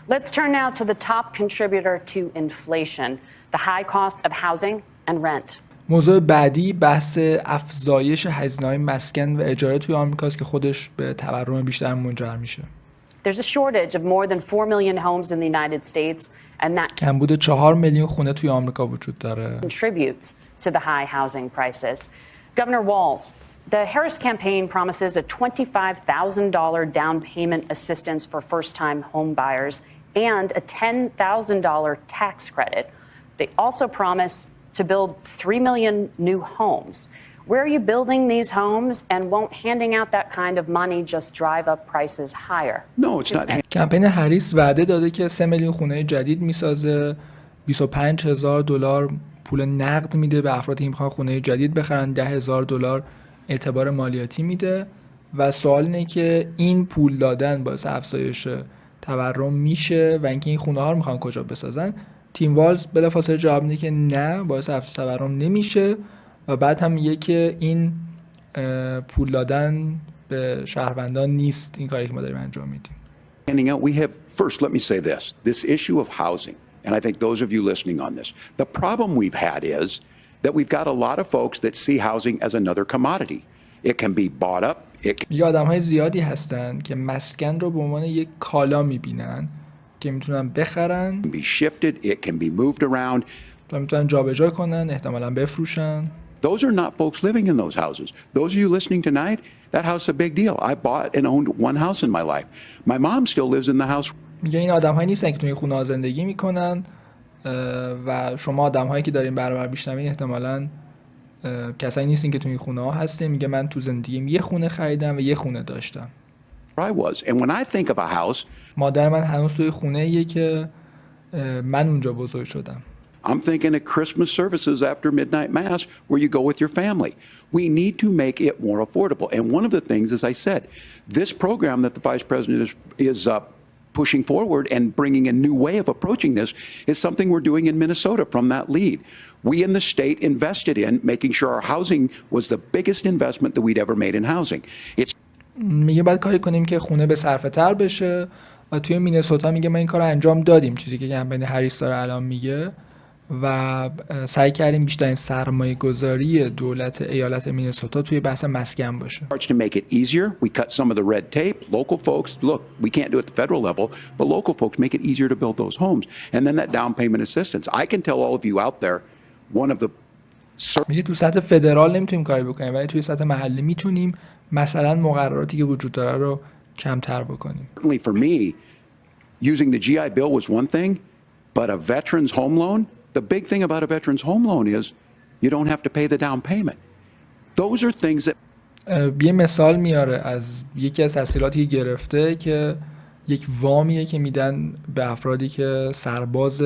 Let's turn now to the top contributor to inflation, the high cost of housing and rent. موضوع بعدی بحث افزایش هزینه‌های مسکن و اجاره توی آمریکاست که خودش به تورم بیشتر منجر میشه. There's a shortage of more than 4 million homes in the United States and that کمبود 4 میلیون خونه توی آمریکا وجود داره. contributes to the high housing prices. Governor Walz, the Harris campaign promises a $25,000 down payment assistance for first-time home buyers and a $10,000 tax credit. They also promise to build 3 million new homes. Where are you building these homes, and won't handing out that kind of money just drive up prices higher? No, it's not. کمپین هریس وعده داده که 3 میلیون خونه جدید میسازه، $25,000 پول نقد میده به افرادی که میخوان خونه جدید بخرن، $10,000 اعتبار مالیاتی میده و سوال اینه که این پول دادن باعث افزایش تورم میشه و اینکه این خونه ها رو میخوان کجا بسازن. تیم والز بلافاصله جواب میده که نه، باعث افزایش تورم نمیشه و بعد هم میگه که این پول دادن به شهروندان نیست این کاری که ما داریم انجام میدیم. We have, first, let me say this issue of housing, and I think those of you listening on this, the problem we've had is that we've got a lot of folks that see housing as another commodity. It can be bought up. یه آدم‌های زیادی هستن که مسکن رو به عنوان یک کالا میبینن که میتونن بخرن، It can be shifted, it can be moved around. و میتونن جابجا کنن، احتمالاً بفروشن. Those are not folks living in those houses. Those of you listening tonight, that house is a big deal. I bought and owned one house in my life. My mom still lives in the house. میگه این آدم‌هایی نیستن که توی این خونه زندگی میکنن و شما آدم‌هایی که دارین برابر میشنوین احتمالاً کسایی نیستین که توی این خونه ها هستین. میگه من تو زندگیم یه خونه خریدم و یه خونه داشتم. I was. And when I think of a house, مادر من هنوز توی خونه‌ایه که من اونجا بزرگ شدم. I'm thinking of Christmas services after midnight mass where you go with your family. We need to make it more affordable. And one of the things, as I said, this program that the Vice President is pushing forward and bringing a new way of approaching this is something we're doing in Minnesota from that lead. We in the state invested in making sure our housing was the biggest investment that we'd ever made in housing. میگه باید کاری کنیم که خونه به صرفه تر بشه و توی مینسوتا میگه ما این کار رو انجام دادیم، چیزی که کمپین هریس داره الان میگه، و سعی کردیم بیشترین سرمایه گذاری دولت ایالت مینسوتا توی بحث مسکن باشه. To make it easier, we cut some of the red tape. Local folks, look, we can't do it at the federal level, but local folks make it easier to build those homes. And then that down payment assistance. I can tell all of you out there, one of the میگه تو سطح فدرال نمیتونیم کاری بکنیم ولی توی سطح محلی میتونیم مثلا مقرراتی که وجود داره رو کمتر بکنیم. Certainly for me, using the GI Bill was one thing, but a veteran's home loan, the big thing about a veteran's home loan is you don't have to pay the down payment. Those are things that یه مثال میاره از یکی از تسهیلاتی که گرفته که یک وامیه که میدن به افرادی که سرباز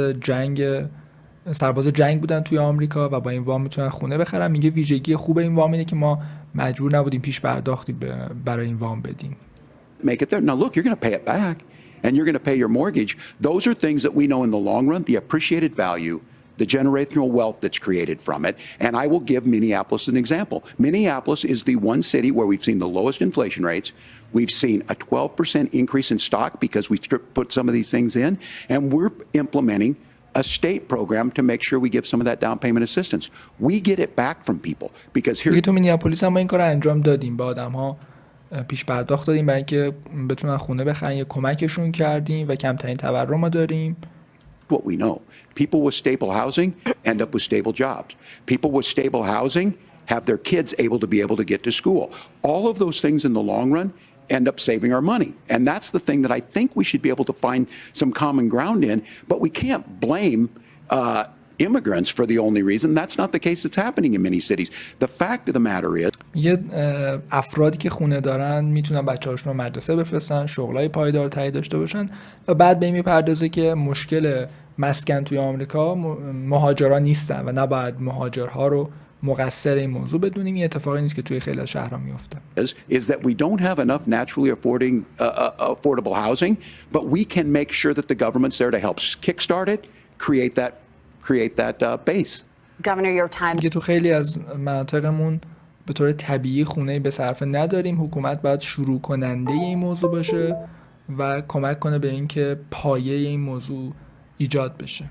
جنگ بودن توی آمریکا و با این وام میتونن خونه بخرن. میگه ویژگی خوب این وام اینه که ما مجبور نبودیم پیش پرداختی برای این وام بدیم. Make it there. Now look, you're going to pay it back and you're going to pay your mortgage. Those are things that we know in the long run, the appreciated value, the generational wealth that's created from it. And I will give Minneapolis an example. Minneapolis is the one city where we've seen the lowest inflation rates. We've seen a 12% increase in stock because we've put some of these things in, and we're implementing a state program to make sure we give some of that down payment assistance. We get it back from people because here تو مینیاپولیس هم ما این کارو انجام دادیم، با آدم‌ها پیش پرداخت دادیم برای اینکه بتونن خونه بخرن، یه کمکشون کردیم و کمترین تورم رو داریم. What we know, people with stable housing end up with stable jobs. People with stable housing have their kids able to get to school. All of those things in the long run end up saving our money. And that's the thing that I think we should be able to find some common ground in, but we can't blame immigrants for the only reason. That's not the case that's happening in many cities. The fact of the matter is افرادی که خونه دارن میتونن بچه‌هاشون رو مدرسه بفرستن، شغلای پایدار تایی داشته باشن و بعد به این میپردازه که مشکل مسکن توی آمریکا مهاجرا نیستن و نباید مهاجرها رو مقصر این موضوع بدونیم. این اتفاقی نیست که توی خیلی از شهرها میفته. Is that we don't have enough naturally affordable housing, but we can make sure that the government's there to help kickstart it, create that base. Governor, your time. که تو خیلی از مناطقمون به طور طبیعی خونه به صرفه نداریم. حکومت باید شروع کننده این موضوع باشه و کمک کنه به اینکه پایه این موضوع ایجاد بشه.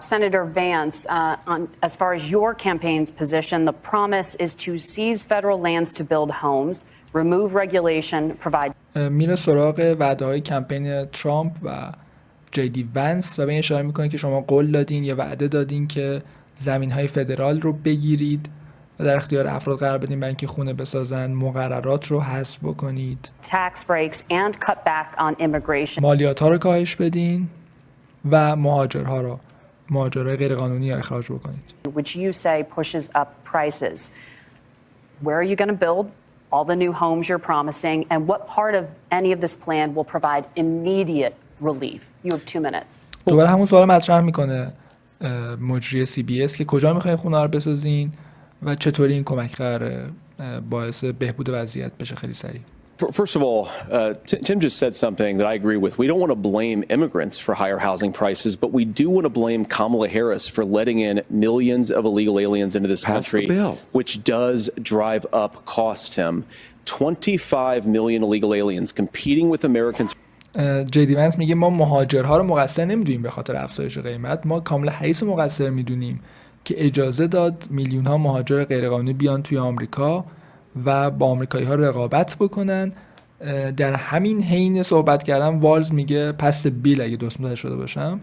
Senator Vance, as far as your campaign's position, the promise is to seize federal lands to build homes, remove regulation, provide. میره سراغ وعده‌های کمپین ترامپ و جی ونس و به این اشاره میکنه که شما قول دادین یا وعده دادین که زمین‌های فدرال رو بگیرید و در اختیار افراد قرار بدین برای اینکه خونه بسازن، مقررات رو حذف بکنید، tax breaks and cut back on immigration. مالیات‌ها رو کاهش بدین و مهاجرای غیرقانونی رو اخراج بکنید. Which you say pushes up prices. Where are you going to build all the new homes you're promising, and what part of any of this plan will provide immediate relief? You have 2 minutes. دوباره همون سوال مطرح میکنه مجری CBS که کجا میخواین خونه رو بسازین و چطوری این کمک قراره باعث بهبود وضعیت بشه. خیلی سریع. First of all, Tim just said something that I agree with. We don't want to blame immigrants for higher housing prices, but we do want to blame Kamala Harris for letting in millions of illegal aliens into this country, which does drive up costs, Tim. 25 million illegal aliens competing with Americans. جی ونس میگه ما مهاجرها رو مقصر نمیدونیم به خاطر افزایش قیمت، ما کاملا هریس مقصر میدونیم که اجازه داد میلیون ها مهاجر غیرقانونی بیان توی آمریکا و با آمریکایی ها رقابت بکنن. در همین حین صحبت کردم والز میگه پس بیل، اگه درست متوجه شده باشم،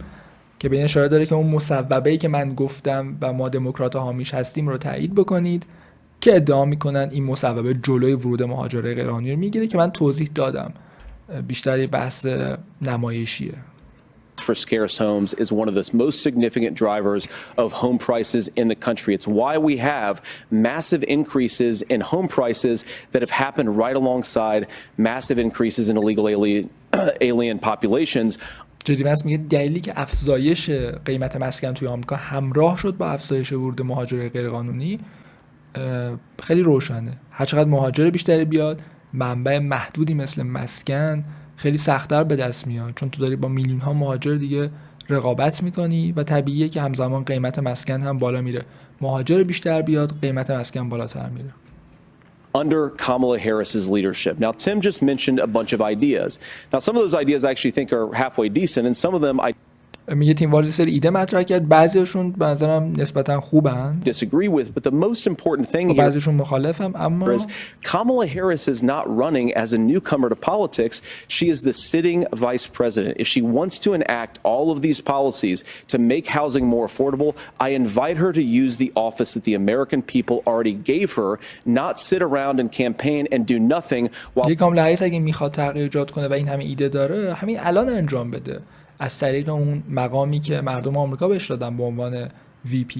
که به این اشاره داره که اون مصوبه‌ای که من گفتم و ما دموکرات‌ها حامیش هستیم رو تایید بکنید، که ادعا میکنن این مصوبه جلوی ورود مهاجرای غیرقانونی رو میگیره که من توضیح دادم. بیشتر بحث نمایشیه. For scarce homes is one of the most significant drivers of home prices in the country. It's why we have massive increases in home prices that have happened right alongside massive increases in illegal alien populations. جدی بس میگه دلیلی که افزایش قیمت مسکن توی آمریکا همراه شد با افزایش ورود مهاجرای غیرقانونی خیلی روشنه. هر چقدر مهاجر بیشتری بیاد، منبع محدودی مثل مسکن خیلی سخت‌تر به دست میاد، چون تو داری با میلیون ها مهاجر دیگه رقابت میکنی و طبیعیه که همزمان قیمت مسکن هم بالا میره. مهاجر بیشتر بیاد، قیمت مسکن بالاتر میره. Under Kamala Harris's leadership. Now, Tim just mentioned a bunch of ideas. Now, some of those ideas I actually think are halfway decent, and some of them I میگه تیم والز سری ایده مطرح کرد، بعضیشون به نظرم نسبتا خوبن، disagree with, but the most important thing here بعضیشون مخالفم، اما Kamala Harris is not running as a newcomer to politics. She is the sitting vice president. If she wants to enact all of these policies to make housing more affordable, I invite her to use the office that the American people already gave her, not sit around and campaign and do nothing while کاملا هریس اگه میخواد تغییر ایجاد کنه و این همه ایده داره، همین الان انجام بده از طریق اون مقامی که مردم آمریکا بهش دادن به عنوان VP.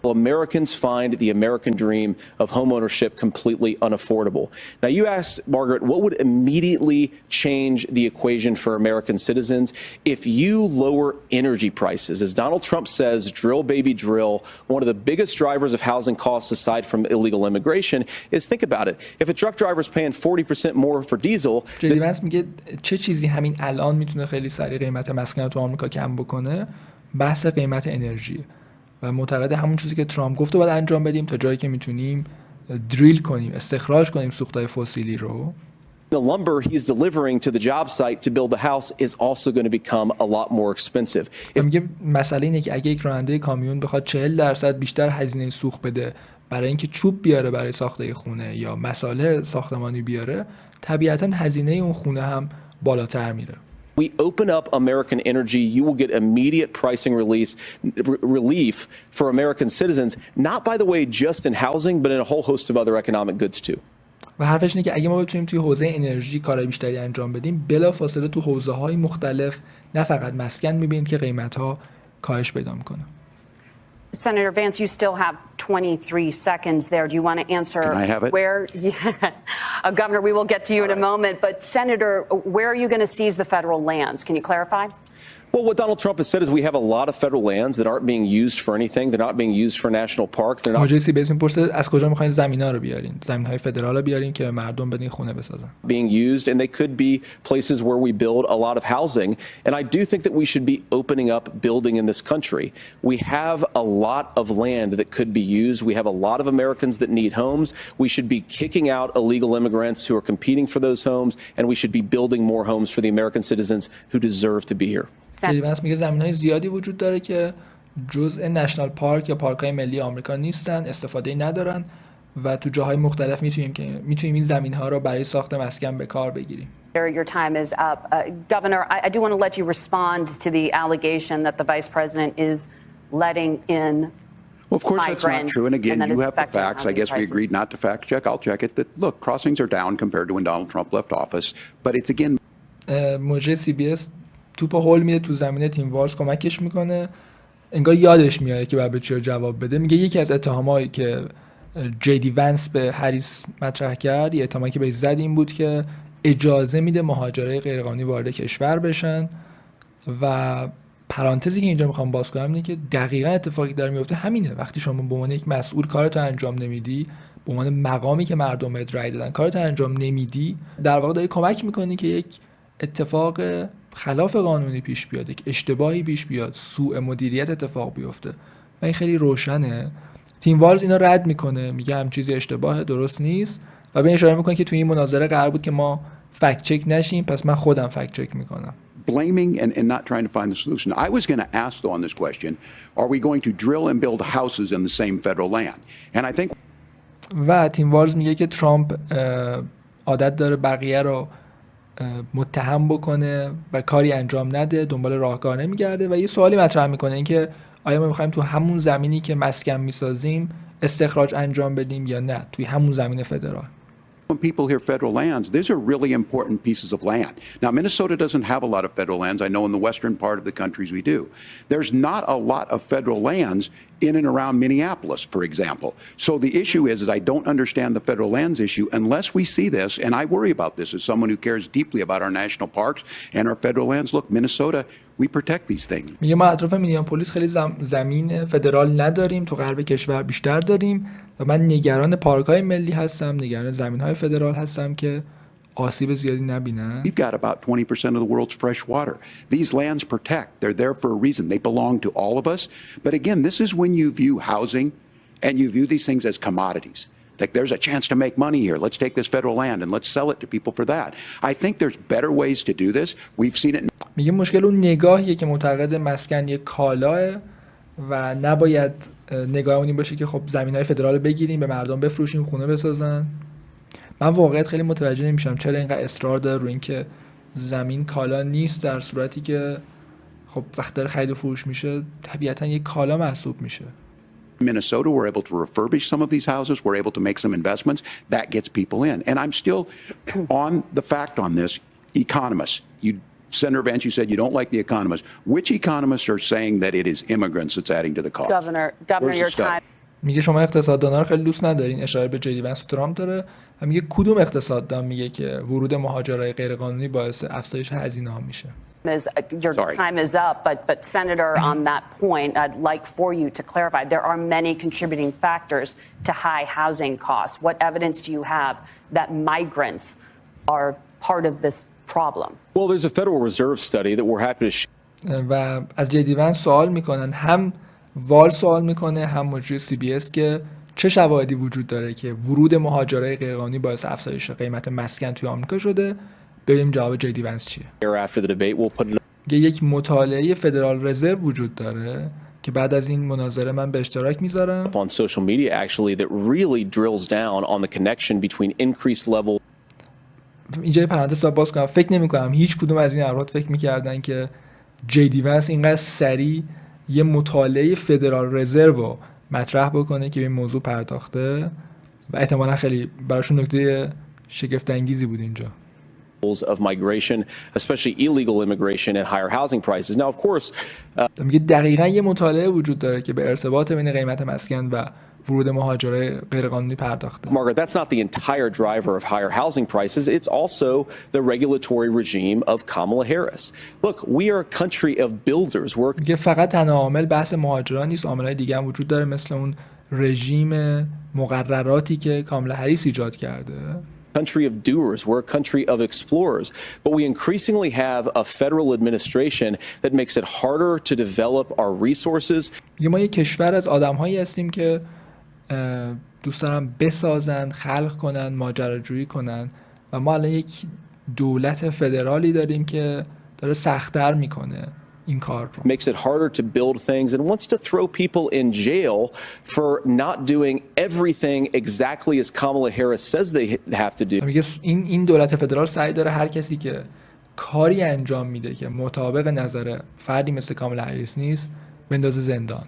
Americans find the American dream of homeownership completely unaffordable. Now, you asked, Margaret, what would immediately change the equation for American citizens if you lower energy prices? As Donald Trump says, drill, baby, drill. One of the biggest drivers of housing costs, aside from illegal immigration, is think about it. If a truck driver is paying 40% more for diesel, جدی بس میگه چه چیزی همین الان میتونه خیلی سریع قیمت مسکن تو آمریکا کم بکنه؟ بحث قیمت انرژی. و معتقد همون چیزی که ترامپ گفت رو باید انجام بدیم تا جایی که میتونیم دریل کنیم، استخراج کنیم سوختهای فسیلی رو. The lumber he's delivering to the job site to build the house is also going to become a lot more expensive. میگه مسئله اینه که اگه یک راننده کامیون بخواد 40% بیشتر هزینه سوخت بده برای اینکه چوب بیاره برای ساخت خونه یا مساله ساختمانی بیاره، طبیعتاً هزینه اون خونه هم بالاتر میره. We open up American energy, you will get immediate pricing relief for American citizens, not by the way just in housing, but in a whole host of other economic goods too. و حرفش اینه که اگه ما بتونیم توی حوزه انرژی کارهای بیشتری انجام بدیم، بلافاصله تو حوزه‌های مختلف نه فقط مسکن می‌بینید که قیمت‌ها کاهش پیدا می‌کنه. Senator Vance, you still have 23 seconds there. Do you want to answer Can I have it? where, Governor, we will get to you in a moment, but Senator, where are you going to seize the federal lands? Can you clarify? Well, what Donald Trump has said is we have a lot of federal lands that aren't being used for anything. They're not being used for national park. They're not موجه CBS میپرسه از کجا میخواین زمینا رو بیارین؟ زمین‌های فدرال رو بیارین که مردم بدین خونه بسازن. being used, and they could be places where we build a lot of housing. And I do think that we should be opening up building in this country. We have a lot of land that could be used. We have a lot of Americans that need homes. We should be kicking out illegal immigrants who are competing for those homes, and we should be building more homes for the American citizens who deserve to be here. دیوانس میگه زمین‌های زیادی وجود داره که جزء نشنال پارک یا پارک‌های ملی آمریکا نیستن، استفاده‌ای ندارن و تو جاهای مختلف میتونیم این زمین‌ها رو برای ساخت مسکن به کار بگیریم. Your time is up. Governor, I do want to let you respond to the allegation that the Vice President is letting in Well, of course, that's not true. And again, you have the facts. I guess we agreed not to fact check. I'll check it. That look, crossings are down compared to when Donald Trump left office. But it's again. موجه CBS توپ هول میده تو زمینه تیم والز کمکش میکنه. انگار یادش میاره که بعد به چی جواب بده. میگه یکی از اتهامایی که جی ونس به هریس مطرح کرد، یه اتهامی که بهش زد این بود که اجازه میده مهاجرای غیرقانونی وارد کشور بشن و پرانتزی که اینجا میخوام باز کنم اینه که دقیقاً اتفاقی داره میفته همینه. وقتی شما به عنوان یک مسئول کارتو انجام نمیدی، به عنوان مقامی که مردم بهت رأی دادن کارتو انجام نمیدی، در واقع داری کمک میکنی که یک اتفاق خلاف قانونی پیش بیاد، یک اشتباهی پیش بیاد، سوء مدیریت اتفاق بیفته. و این خیلی روشنه. تیم والز اینا رد میکنه، میگه هم چیزی اشتباهه، درست نیست و به اشاره میکنه که توی این مناظره قرار بود که ما فکت چک نشیم، پس من خودم فکت چک میکنم. Blaming and not trying to find the solution. I was going to ask though on this question, are we going to drill and build houses in the same federal land? And I think و تیم والز میگه که ترامپ عادت داره بقیه رو متهم بکنه و کاری انجام نده، دنبال راهکار نمیگرده و یه سوالی مطرح میکنه این که آیا ما میخوایم تو همون زمینی که مسکن میسازیم استخراج انجام بدیم یا نه توی همون زمین فدرال. when people hear federal lands, these are really important pieces of land. Now, Minnesota doesn't have a lot of federal lands. I know in the western part of the countries we do. There's not a lot of federal lands in and around Minneapolis, for example. So the issue is I don't understand the federal lands issue unless we see this, and I worry about this as someone who cares deeply about our national parks and our federal lands. Look, Minnesota, we protect these things. میگه ما اطراف مینیاپولیس خیلی زمین فدرال نداریم، تو غرب کشور بیشتر داریم و من نگران پارک‌های ملی هستم، نگران زمین‌های فدرال هستم که آسیب زیادی نبینن. We've got about 20% of the world's fresh water. These lands protect. They're there for a reason. They belong to all of us. But again, this is when you view housing and you view these things as commodities. Like there's a chance to make money here. Let's take this federal land and let's sell it to people for that. I think there's better ways to do this. We've seen it. میگه مشکل اون نگاهیه که معتقد مسکن یک کالاه و نباید نگاه اونی باشه که خب زمین‌های فدرال رو بگیریم به مردم بفروشیم خونه بسازن. من واقعیت خیلی متوجه نمیشم چرا اینقدر اصرار داره روی اینکه زمین کالا نیست در صورتی که خب وقتی داره خرید و فروش میشه طبیعتاً یک کالا محسوب میشه. Minnesota, we're able to refurbish some of these houses. We're able to make some investments. That gets people in. And I'm still on the fact on this. Economists, Senator Vance, you said you don't like the economists. Which economists are saying that it is immigrants that's adding to the cost? Governor, your time. میگه شما اقتصاددانا رو خیلی دوست ندارین، اشاره به جی ونس و ترامپ داره و میگه کدوم اقتصاددان میگه که ورود مهاجرای غیرقانونی باعث افزایش هزینه ها میشه. Your time is up, but Senator, on that point, I'd like for you to clarify. There are many contributing factors to high housing costs. What evidence do you have that migrants are part of this problem? Well, there's a Federal Reserve study that we're happy to share. و از جی ونس سوال میکنن، هم وال سوال میکنه هم مجری CBS که چه شواهدی وجود داره که ورود مهاجرای غیرقانونی باعث افزایش قیمت مسکن توی آمریکا شده. ببینیم جواب جی ونس چیه. یک مطالعه فدرال رزرو وجود داره که بعد از این مناظره من به اشتراک میذارم. On social media actually that really drills down on the connection between increased level. اینجا پرانتز رو باز کنم. فکر نمی‌کنم هیچ کدوم از این افراد فکر می‌کردن که جی ونس اینقدر سریع یه مطالعه فدرال رزرو رو مطرح بکنه که به این موضوع پرداخته و احتمالاً خیلی براشون نکته شگفت انگیزی بود اینجا. Of migration, especially illegal immigration and higher housing prices. Now, of course, میگه دقیقاً یه مطالعه وجود داره که به ارتباط بین قیمت مسکن و ورود مهاجرای غیرقانونی پرداخته. Margaret, that's not the entire driver of higher housing prices. It's also the regulatory regime of Kamala Harris. Look, we are a country of builders. که فقط تنها عامل بحث مهاجران نیست، عاملای دیگه هم وجود داره مثل اون رژیم مقرراتی که کاملا هریس ایجاد کرده. Country of doers, we're a country of explorers, but we increasingly have a federal administration that makes it harder to develop our resources. ما یک کشور از آدم‌هایی هستیم که دوست دارن بسازن، خلق کنن، ماجراجویی کنن و ما الان یک دولت فدرالی داریم که داره سخت‌تر میکنه این کار رو. Makes it harder to build things and wants to throw people in jail for not doing everything exactly as Kamala Harris says they have to do. میگه این دولت فدرال سعی داره هر کسی که کاری انجام میده که مطابق نظر فردی مثل کاملا هریس نیست بندازه زندان.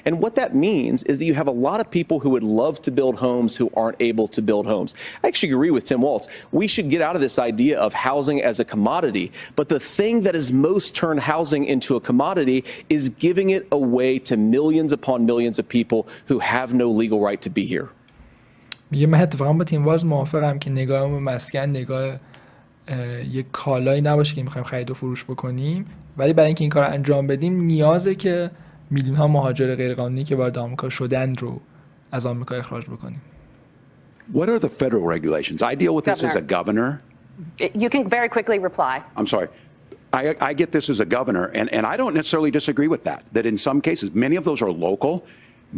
And what that means is that you have a lot of people who would love to build homes who aren't able to build homes. I actually agree with Tim Walz. We should get out of this idea of housing as a commodity. But the thing that has most turned housing into a commodity is giving it away to millions upon millions of people who have no legal right to be here. میگه من اتفاقا با تیم والز موافقم که نگاهمون به مسکن نگاه یک کالایی نباشه که میخوایم خرید و فروش بکنیم، ولی برای اینکه این کار انجام بدیم نیازه که میلیون ها مهاجر غیرقانونی که وارد آمریکا شدن رو از آمریکا اخراج بکنیم. What are the federal regulations? I deal with this as a governor. You can very quickly reply. I'm sorry. I get this as a governor, and I don't necessarily disagree with that. That in some cases, many of those are local,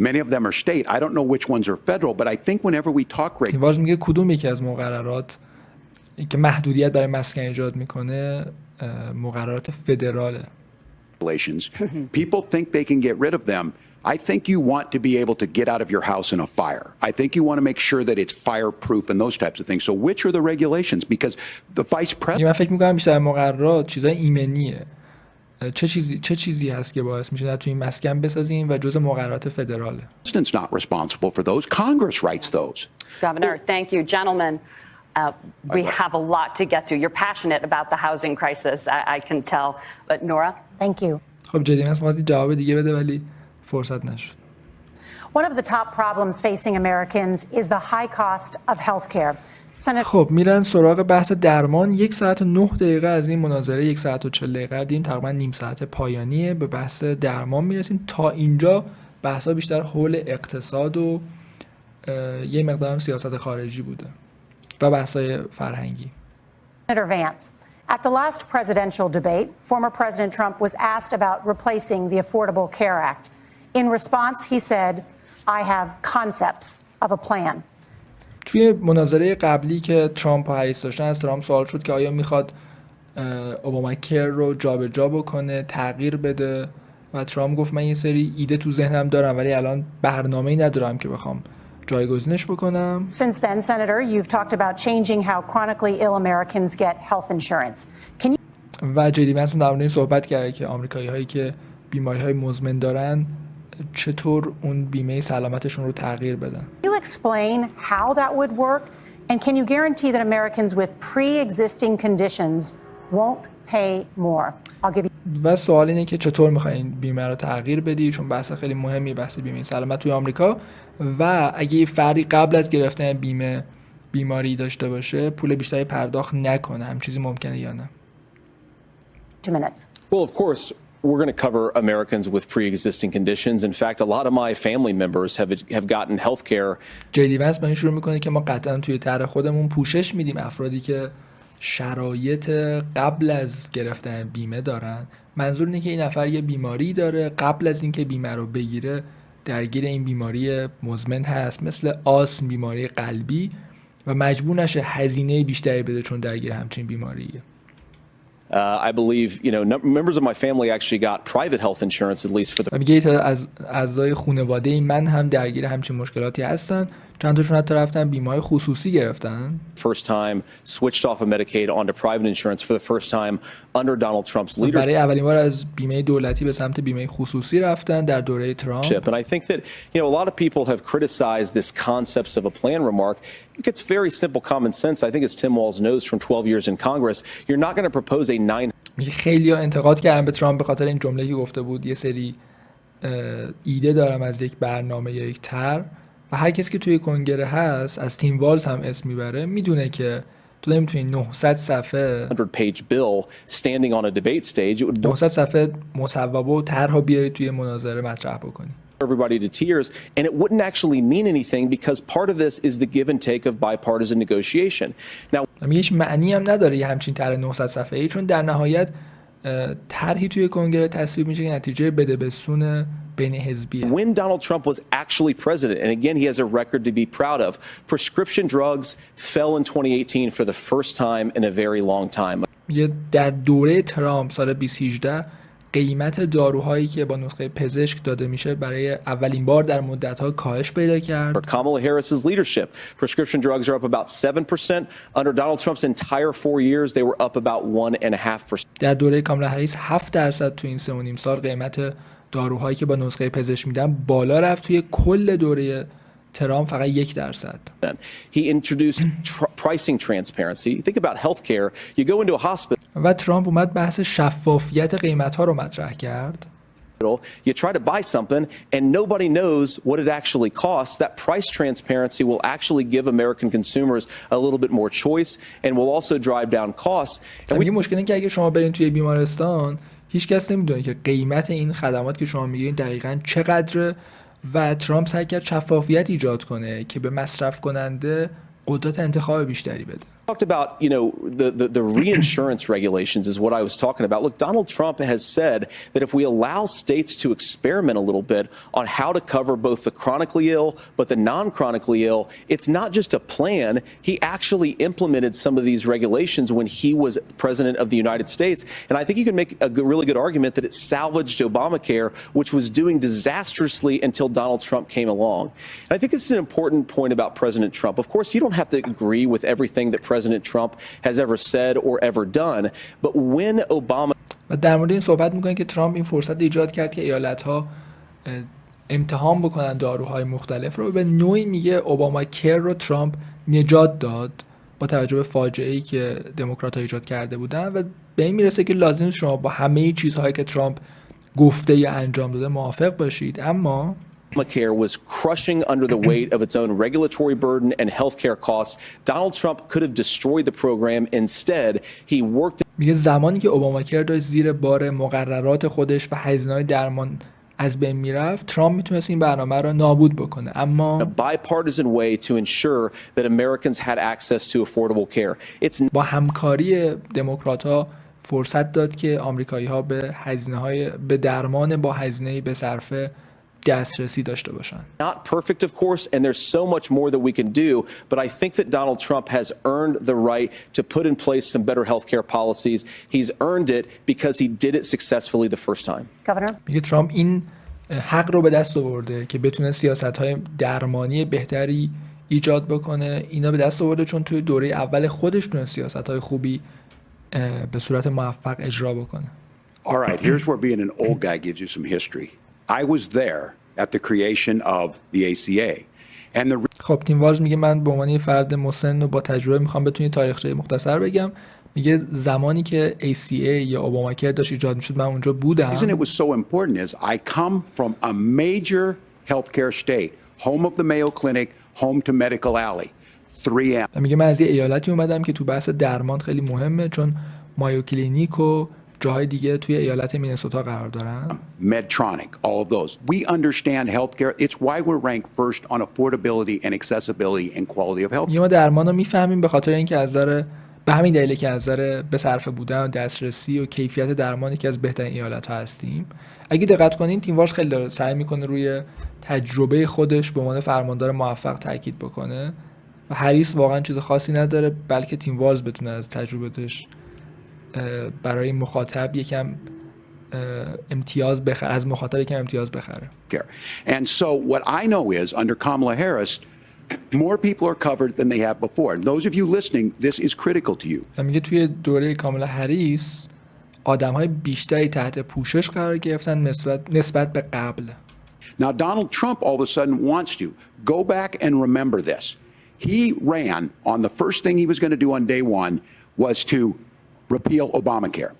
many of them are state. I don't know which ones are federal, but I think whenever we talk regulations میگه کدوم یکی از مقررات که محدودیت برای مسکن ایجاد میکنه مقررات فدراله. People think they can get rid of them. I think you want to be able to get out of your house in a fire. I think you want to make sure that it's fireproof and those types of things. So which are the regulations? Because the vice president... من فکر می‌کنم بیشتر مقررات چیزای ایمنیه. چه چیزی هست که باعث میشه تو این مسکن بسازیم و جزء مقررات فدراله. The president's not responsible for those. Congress writes those. Governor, thank you. Gentlemen, we have a lot to get to. You're passionate about the housing crisis, I can tell. But Nora? Thank you. خب جدی من خواستم جواب دیگه بده ولی فرصت نشد. One of the top problems facing Americans is the high cost of healthcare. خب میرن سراغ بحث درمان. 1 ساعت و 9 دقیقه از این مناظره 1 ساعت و 40 دقیقه دیم، تقریبا نیم ساعت پایانیه. به بحث درمان میرسیم. تا اینجا بحثا بیشتر حول اقتصاد و یه مقدار هم سیاست خارجی بوده و بحثای فرهنگی. Senator Vance, at the last presidential debate, former President Trump was asked about replacing the Affordable Care Act. In response, he said, I have concepts of a plan. توی مناظره قبلی که ترامپ و هریس داشتن از ترامپ سوال شد که آیا میخواد اوباماکر رو جابجا بکنه، تغییر بده و ترامپ گفت من یه سری ایده تو ذهنم دارم ولی الان برنامه‌ای ندارم که بخوام جایگزینش بکنم. Since then, Senator, you've talked about changing how chronically ill Americans get health insurance. Can you... و جدی مثلا در مورد این صحبت کرده که آمریکایی‌هایی که بیماری‌های مزمن دارن چطور اون بیمه سلامتشون رو تغییر بدن. Can you explain how that would work? And can you guarantee that Americans with pre-existing conditions won't pay more? I'll give you... و سوال اینه که چطور می‌خوای این بیمه رو تغییر بدی، چون بحث خیلی مهمی بحث بیمه سلامت توی آمریکا و اگه یه فردی قبل از گرفتن بیمه بیماری داشته باشه پول بیشتری پرداخت نکنه، هم چیزی ممکنه یا نه؟ 2 minutes. Well, of course, we're going to cover Americans with pre-existing conditions. In fact, a lot of my family members have gotten health care. جدی واسه با این شروع میکنه که ما قطعا توی طرح خودمون پوشش میدیم افرادی که شرایط قبل از گرفتن بیمه دارن. منظور اینه که این نفر یه بیماری داره، قبل از اینکه بیمه رو بگیره درگیر این بیماری مزمن هست مثل آسم، بیماری قلبی و مجبور نشه هزینه بیشتری بده چون درگیر همچین بیماریه. I believe, members of my family actually got private health insurance at least for the... میگه از اعضای خانواده من هم درگیر همچین مشکلاتی هستن. چند تاشون حتی رفتن بیمه‌های خصوصی گرفتن. First time switched off of Medicaid onto private insurance for the first time under Donald Trump's leadership. برای اولین بار از بیمه دولتی به سمت بیمه خصوصی رفتن در دوره ترامپ. And I think that a lot of people have criticized this concepts of a plan remark. I think it's very simple common sense. I think as Tim Walz knows from 12 years in Congress, you're not going to propose a 9. میگه خیلی‌ها انتقاد کردن به ترامپ به خاطر این جمله‌ای که گفته بود یه سری ایده دارم از یک برنامه یا یک طرح و هر کسی که توی کنگره هست، از تیم والز هم اسم میبره، میدونه که تو نمیتونی 900 صفحه 100-page bill standing on a debate stage. It would 900 صفحه مصوبه و طرحو بیاری توی مناظره مطرح بکنی. everybody to tears, and it wouldn't actually mean anything because part of this is the give and take of bipartisan negotiation. Now, هیچ معنی هم نداره یه همچین طرح 900 صفحه‌ای، چون در نهایت طرحی توی کنگره تصویب میشه که نتیجه بده بسون بین حزبیه. when Donald Trump was actually president, and again he has a record to be proud of, prescription drugs fell in 2018 for the first time in a very long time. میگه در دوره ترامپ سال 2018 قیمت داروهایی که با نسخه پزشک داده میشه برای اولین بار در مدت‌ها کاهش پیدا کرد. Under Kamala Harris's leadership, prescription drugs are up about 7%. Under Donald Trump's entire 4 years, they were up about 1.5%. در دوره کامالا هریس 7% تو این 3.5 سال قیمت داروهایی که با نسخه پزشک میدن بالا رفت. توی کل دوره ترامپ فقط 1%. He introduced pricing transparency. Think about healthcare. You go into a hospital. و ترامپ اومد بحث شفافیت قیمت‌ها رو مطرح کرد. You try to buy something and nobody knows what it actually costs. That price transparency will actually give American consumers a little bit more choice and will also drive down costs. میگه مشکل اینه که اگه شما برین توی بیمارستان هیچ کس نمیدونه که قیمت این خدمات که شما میگیرین دقیقاً چقدره و ترامپ سعی کرد شفافیت ایجاد کنه که به مصرف کننده قدرت انتخاب بیشتری بده. Talked about, the reinsurance regulations is what I was talking about. Look, Donald Trump has said that if we allow states to experiment a little bit on how to cover both the chronically ill but the non-chronically ill, it's not just a plan. He actually implemented some of these regulations when he was president of the United States. And I think you can make a really good argument that it salvaged Obamacare, which was doing disastrously until Donald Trump came along. And I think this is an important point about President Trump. Of course, you don't have to agree with everything that President Trump has ever said or ever done, but when Obama و در مورد این صحبت میکنه که ترامپ این فرصت ایجاد کرد که ایالت‌ها امتحان بکنن داروهای مختلف رو. به نوعی میگه اوباما کر رو ترامپ نجات داد با توجه به فاجعه‌ای که دموکرات‌ها ایجاد کرده بودن و به این میرسه که لازم شما با همه چیزهایی که ترامپ گفته یا انجام داده موافق باشید. اما Obamacare was crushing under the weight of its own regulatory burden and healthcare costs. Donald Trump could have destroyed the program. Instead, he worked. میگه زمانی که اوباماکر داشت زیر بار مقررات خودش و هزینه‌های درمان از بین میرفت، ترامپ میتونست این برنامه رو نابود بکنه. اما a bipartisan way to ensure that Americans had access to affordable care. It's با همکاری دموکرات‌ها فرصت داد که آمریکایی‌ها به درمان با هزینه‌ای به صرفه دسترسی داشته باشن. Not perfect, of course, and there's so much more that we can do, but I think that Donald Trump has earned the right to put in place some better healthcare policies. He's earned it because he did it successfully the first time. Governor? میگه ترامپ این حق رو به دست آورده که بتونه سیاست‌های درمانی بهتری ایجاد بکنه. اینا به دست آورده چون توی دوره اول خودش تونست سیاست‌های خوبی به صورت موفق اجرا بکنه. All right, here's where being an old guy gives you some history. I was there at the creation of the ACA. And the خب تیم والز میگه من به عنوان یه فرد مسن و با تجربه میخوام بتونی تاریخچه مختصر بگم. میگه زمانی که ACA یا اوباماکر داشت ایجاد میشد من اونجا بودم. The reason it was so important is I come from a major healthcare state, home of the Mayo Clinic, home to Medical Alley, 3M. میگه من از یه ایالتی اومدم که تو بحث درمان خیلی مهمه چون مایو کلینیک و جاهای دیگه توی ایالت مینسوتا قرار دارن. Medtronic, all of those. We understand healthcare. It's why we're ranked first on affordability and accessibility and quality of health. ما درمان رو میفهمیم به خاطر اینکه از نظر به همین دلیله که از نظر به صرفه بودن و دسترسی و کیفیت درمانی که از بهترین ایالت‌ها هستیم. اگه دقت کنین تیم والز خیلی داره سعی میکنه روی تجربه خودش به عنوان فرماندار موفق تاکید بکنه و هریس واقعا چیز خاصی نداره بلکه تیم والز بتونه از تجربتش برای مخاطب یکم امتیاز بخره، از مخاطب یکم امتیاز بخره. And so what I know is under Kamala Harris more people are covered than they have before. And those of you listening, this is critical to you. میگه توی دوره کامالا هریس آدم‌های بیشتری تحت پوشش قرار گرفتن نسبت به قبل. Now Donald Trump all of a sudden wants to go back and remember this. He ran on the first thing he was going to do on day one was to repeal Obamacare.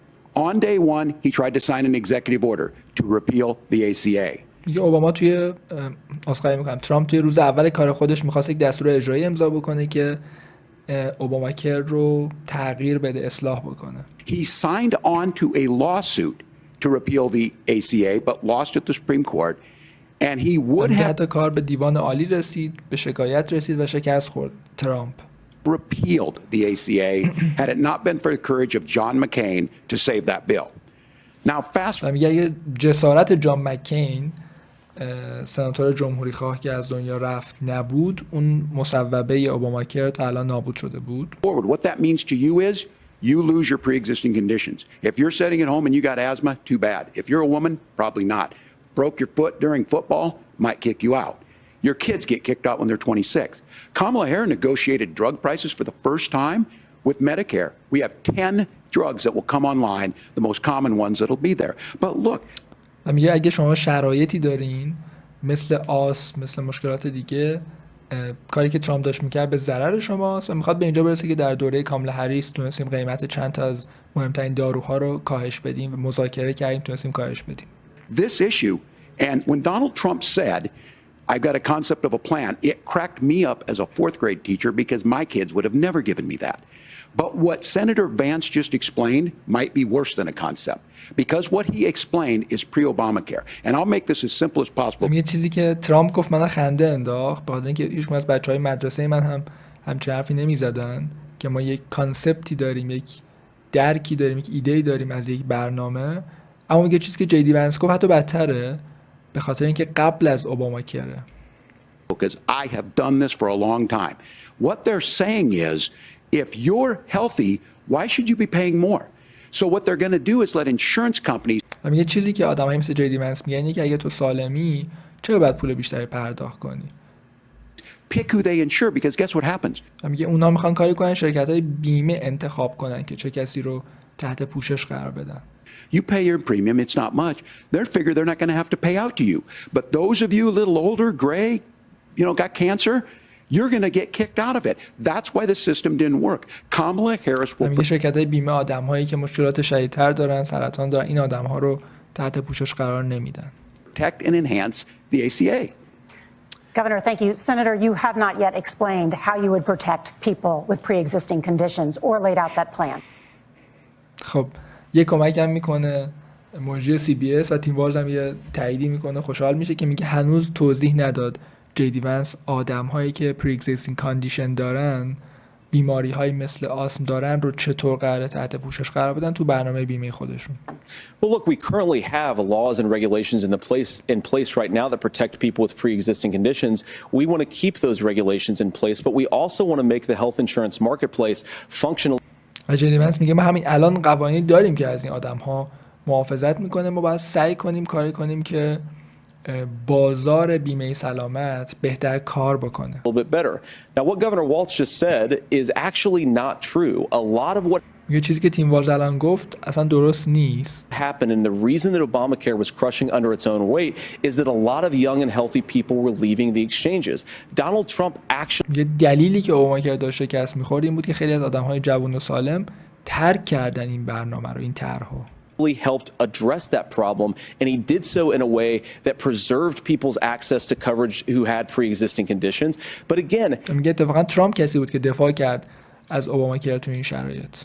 On day one, he tried to sign an executive order to repeal the ACA. میگه اوباما توی ترامپ توی روز اول کار خودش می‌خواست یک دستور اجرایی امضا بکنه که اوباماکر رو تغییر بده، اصلاح بکنه. He signed on to a lawsuit to repeal the ACA but lost at the Supreme Court and he would have حتی کار به دیوان عالی رسید، به شکایت رسید و شکست خورد ترامپ. repealed the ACA had it not been for the courage of John McCain to save that bill. Now fast میگه اگه جسارت جان مکین سناتور جمهوری خواه که از دنیا رفت نبود، اون مصوبه اوباماکر تا الان نابود شده بود. forward, what that means to you is you lose your pre-existing conditions. If you're sitting at home and you got asthma, too bad. If you're a woman, probably not. Broke your foot during football, might kick you out. Your kids get kicked out when they're 26. Kamala Harris negotiated drug prices for the first time with Medicare. We have 10 drugs that will come online, the most common ones that'll be there. But look, میگه اگه شما شرایطی دارین مثل آس، مثل مشکلات دیگه، کاری که ترامپ داشت میکرد به ضرر شماست و میخواد به اینجا برسه که در دوره کاملا هریس تونستیم قیمت چند تا از مهمترین داروها رو کاهش بدیم و مذاکره کردیم تونستیم کاهش بدیم. this issue, and when Donald Trump said, I've got a concept of a plan, it cracked me up as a fourth grade teacher because my kids would have never given me that. But what Senator Vance just explained might be worse than a concept because what he explained is pre-Obamacare. And I'll make this as simple as possible. یه چیزی که ترامپ گفت من خنده انداخت، بخاطر اینکه هیچ کدوم از بچهای مدرسه من همچین حرفی نمیزدن که ما یک کانسپتی داریم، یک درکی داریم، یک ایده‌ای داریم از یک برنامه. اما میگه چیزی که جی دی ونس گفت حتی بدتره، به خاطر اینکه قبل از اوباماکره. Because I have done this for a long time. What they're saying is, if you're healthy, why should you be paying more? So what they're going to do is let insurance companies. میگه چیزی که آدمایی مثل جی دی ونس میگن اینه که اگه تو سالمی چرا باید پول بیشتری پرداخت کنی؟ Pick who they insure because guess what happens? میگه اونا میخوان کاری کنن شرکت‌های بیمه انتخاب کنن که چه کسی رو تحت پوشش قرار بدن. You pay your premium, it's not much. They figure they're not going to have to pay out to you. But those of you a little older, gray, got cancer, you're going to get kicked out of it. That's why the system didn't work. Kamala Harris will میگه شرکت‌های بیمه آدم‌هایی که مشکلات شدیدتر دارن، سرطان دارن، این آدم‌ها رو تحت پوشش قرار نمیدن. protect and enhance the ACA. Governor, thank you. Senator, you have not yet explained how you would protect people with pre-existing conditions or laid out that plan. خب یه کمک هم میکنه موجی CBS و تیم والز هم یه تاییدی میکنه، خوشحال میشه که میگه هنوز توضیح نداد جی دی ونس آدم هایی که pre-existing condition دارن، بیماری های مثل آسم دارن رو چطور قراره تحت پوشش قرار بدن تو برنامه بیمه خودشون. Well, look, we currently have laws and regulations in place right now that protect people with pre-existing conditions. We want to keep those regulations in place, but we also want to make the health insurance marketplace functional. جی دی ونس میگه ما همین الان قوانینی داریم که از این آدم ها محافظت میکنه، ما باید سعی کنیم کاری کنیم که بازار بیمه سلامت بهتر کار بکنه. A little bit better. Now, what Governor Walz just said is actually not true. A lot of what یه چیزی که تیم والز الان گفت اصلا درست نیست. happened and the reason that Obamacare was crushing under its own weight is that a lot of young and healthy people were leaving the exchanges. Donald Trump actually یه دلیلی که اوباماکر داشت شکست می‌خورد این بود که خیلی از آدم‌های جوان و سالم ترک کردن این برنامه رو، این طرحو. helped address that problem, and he did so in a way that preserved people's access to coverage who had pre-existing conditions. But again, میگه اتفاقا ترامپ کسی بود که دفاع کرد از اوباماکر تو این شرایط.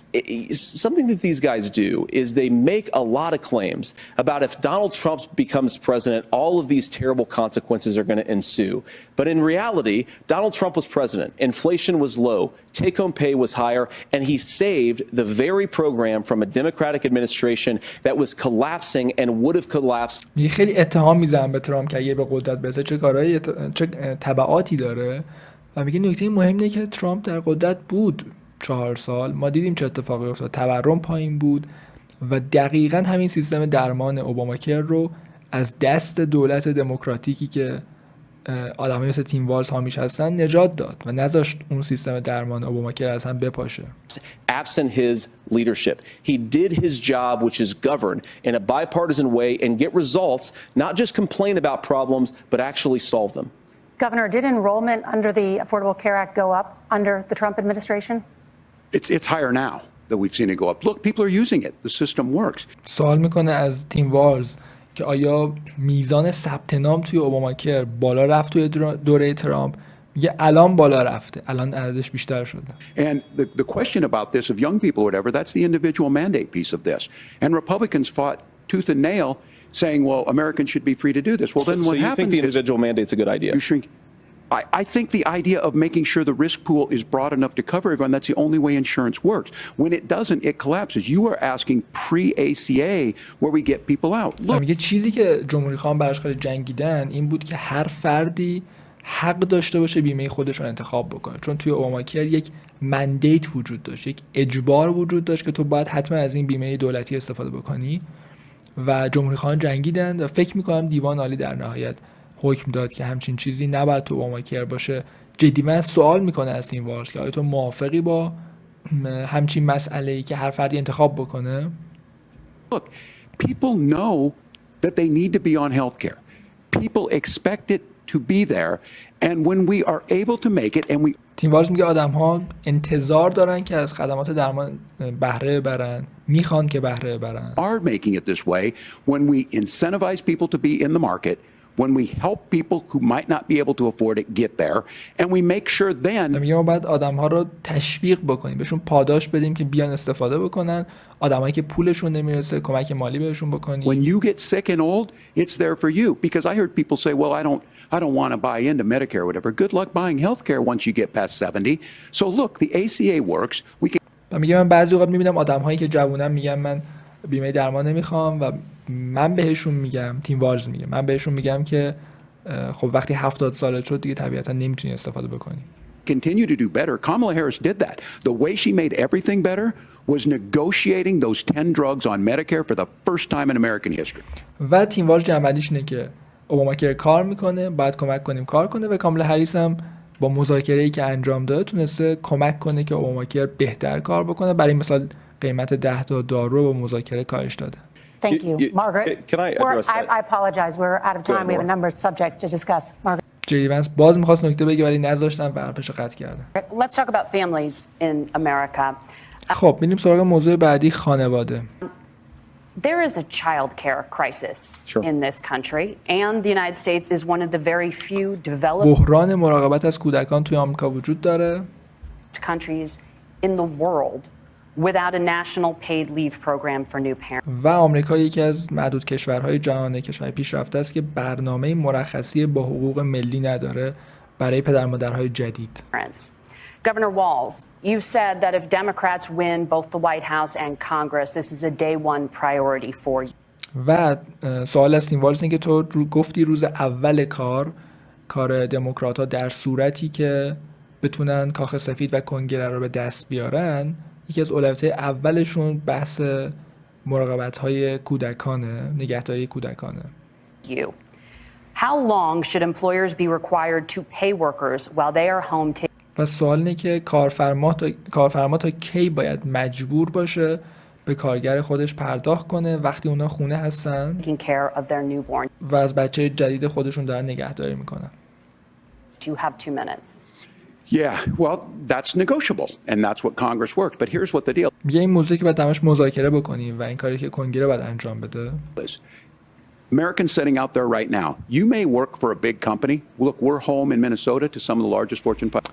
something that these guys do is they make a lot of claims about if Donald Trump becomes president, all of these terrible consequences are going to ensue. But in reality, Donald Trump was president, inflation was low, take-home pay was higher, and he saved the very program from a Democratic administration that was collapsing and would have collapsed. میگه خیلی اتهام میزنن به ترامپ که اگه به قدرت برسه چه تبعاتی داره و میگه نکته مهم اینه که ترامپ در قدرت بود 4 سال، ما دیدیم چه اتفاقی افتاد، تورم پایین بود و دقیقاً همین سیستم درمان اوباماکر رو از دست دولت دموکراتیکی که آدمایی مثل تیم والز حامیش هستن نجات داد و نذاشت اون سیستم درمان اوباماکر از هم بپاشه. Absent his leadership, he did his job, which is govern in a bipartisan way and get results, not just complain about problems, but actually solve them. Governor, did enrollment under the Affordable Care Act go up under the Trump administration? It's higher now that we've seen it go up. Look, people are using it. The system works. سوال میکنه از تیم والز که آیا میزان ثبت نام توی اوباماکر بالا رفت توی دوره ترامپ. میگه الان بالا رفته، الان عددش بیشتر شده. And the question about this of young people or whatever, that's the individual mandate piece of this. And Republicans fought tooth and nail saying, well, Americans should be free to do this. Well, then so what you happens think the individual is mandate's a good idea? you shrink. I think the idea of making sure the risk pool is broad enough to cover everyone, that's the only way insurance works. When it doesn't, it collapses. You are asking pre-ACA where we get people out. Look. میگه چیزی که جمهوری خواهان براش خیلی جنگیدن این بود که هر فردی حق داشته باشه بیمه خودش رو انتخاب بکنه، چون توی اوباماکر یک مندیت وجود داشت، یک اجبار وجود داشت که تو باید حتما از این بیمه دولتی استفاده بکنی و جمهوری خواهان جنگیدن و فکر میکنم دیوان عالی در نهایت حکم داد که همچین چیزی نباید تو اوباماکر باشه. جدی من سوال میکنه از این والز که آیا تو موافقی با همچین مسئله‌ای که هر فردی انتخاب بکنه؟ Look, people know that they need to be on healthcare. People expect it to be there, and when we are able to make it and we تیم والز میگه آدم‌ها انتظار دارن که از خدمات درمان بهره ببرن، میخوان که بهره ببرن. are making it this way, when we incentivize people to be in the market, when we help people who might not be able to afford it get there, and we make sure then میگه ما باید آدم‌ها رو تشویق بکنیم، بهشون پاداش بدیم که بیان استفاده بکنن. آدمایی که پولشون نمیرسه کمک مالی بهشون بکنیم. when you get sick and old, it's there for you. Because I heard people say, well, I don't want to buy into Medicare or whatever. Good luck buying healthcare once you get past 70. So look, the ACA works. We can میگه من بعضی اوقات میبینم آدم‌هایی که جوونن میگن من بیمه درمان نمیخوام و من بهشون میگم، تیم والز میگه، من بهشون میگم که خب وقتی 70 سالت شد دیگه طبیعتا نمیتونی استفاده بکنی. continue to do better. Kamala Harris did that. The way she made everything better was negotiating those 10 drugs on Medicare for the first time in American history. و تیم والز جنبندیش اینه که اوباماکر کار میکنه، باید کمک کنیم کار کنه و کاملا هریس هم با مذاکره‌ای که انجام داده تونسته کمک کنه که اوباماکر بهتر کار بکنه. برای مثال قیمت 10 تا دارو با مذاکره کاهش داده. Thank you. Margaret, can I address that? I apologize. We're out of time. We have a number of subjects to discuss. Margaret. جدی بنس باز می‌خواست نکته بگه ولی نذاشتم و حرفش قطع کردم. Let's talk about families in America. خب میریم سراغ موضوع بعدی، خانواده. There is a childcare crisis in this country, and the United States is one of the very few developed بحران مراقبت از کودکان توی آمریکا وجود داره. countries in the world without a national paid leave program for new parents. و آمریکا یکی از معدود کشورهای جهان، کشورهای پیشرفته است که برنامه مرخصی با حقوق ملی نداره برای پدر مادرهای جدید. Governor Walz, you said that if Democrats win both the White House and Congress, this is a day one priority for you. و سوال از تیم والز اینه که تو گفتی روز اول کار دموکرات‌ها در صورتی که بتونن کاخ سفید و کنگره رو به دست بیارن، یکی از اولویت‌های اولشون بحث مراقبت‌های کودکانه، نگهداری کودکانه. You. How long should employers be required to pay workers while they are home taking و سوال اینه که کارفرما تا کی باید مجبور باشه به کارگر خودش پرداخت کنه وقتی اونا خونه هستن care of their newborn? و از بچه جدید خودشون دارن نگهداری میکنن. You have 2 minutes. Yeah, well, that's negotiable, and that's what Congress worked. But here's what the deal میگه این موضوعی که باید همش مذاکره بکنیم و این کاری که کنگره باید انجام بده. is. Americans sitting out there right now, you may work for a big company. Look, we're home in Minnesota to some of the largest Fortune 500.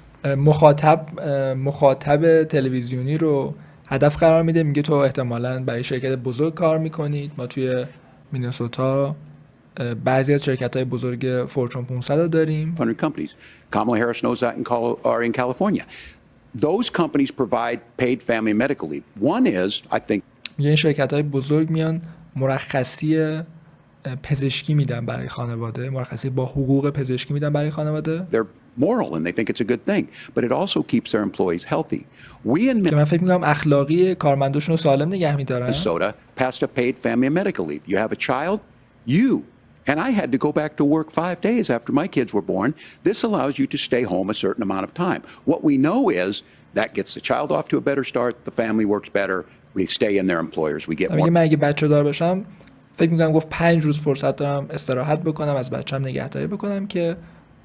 مخاطب تلویزیونی رو هدف قرار میده، میگه تو احتمالاً برای شرکت بزرگ کار میکنید. ما توی مینسوتا بعضی از شرکت‌های بزرگ فورچون 500 رو داریم. 100 companies. Kamala Harris knows that in California. Those companies provide paid family medical leave. One is, I think, میگه این شرکت‌های بزرگ میان مرخصی پزشکی میدن برای خانواده، مرخصی با حقوق پزشکی میدن برای خانواده. they're moral and they think it's a good thing, but it also keeps their employees healthy. We in که من فکر می‌کنم اخلاقی کارمنداشون رو سالم نگه می‌دارن. Minnesota passed a paid family medical leave. You have a child, and I had to go back to work 5 days after my kids were born. This allows you to stay home a certain amount of time. What we know is that gets the child off to a better start, the family works better, we stay in their employers, we get more. میگه من اگه بچه دار باشم فکر می‌کنم گفت 5 روز فرصت دارم استراحت بکنم، از بچه‌م نگهداری بکنم که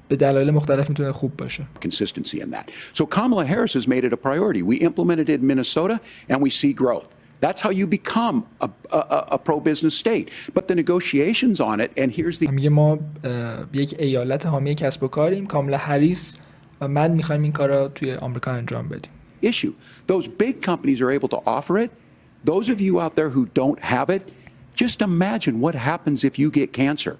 به دلایل مختلف میتونه خوب باشه. Consistency in that. So Kamala Harris has made it a priority. We implemented it in Minnesota and we see growth. That's how you become a pro-business state. But the negotiations on it, and here's the... میگه ما یک ایالت حامی کسب و کاریم، کاملا هریس و من میخوایم این کار را توی آمریکا انجام بدیم. issue. Those big companies are able to offer it. Those of you out there who don't have it, just imagine what happens if you get cancer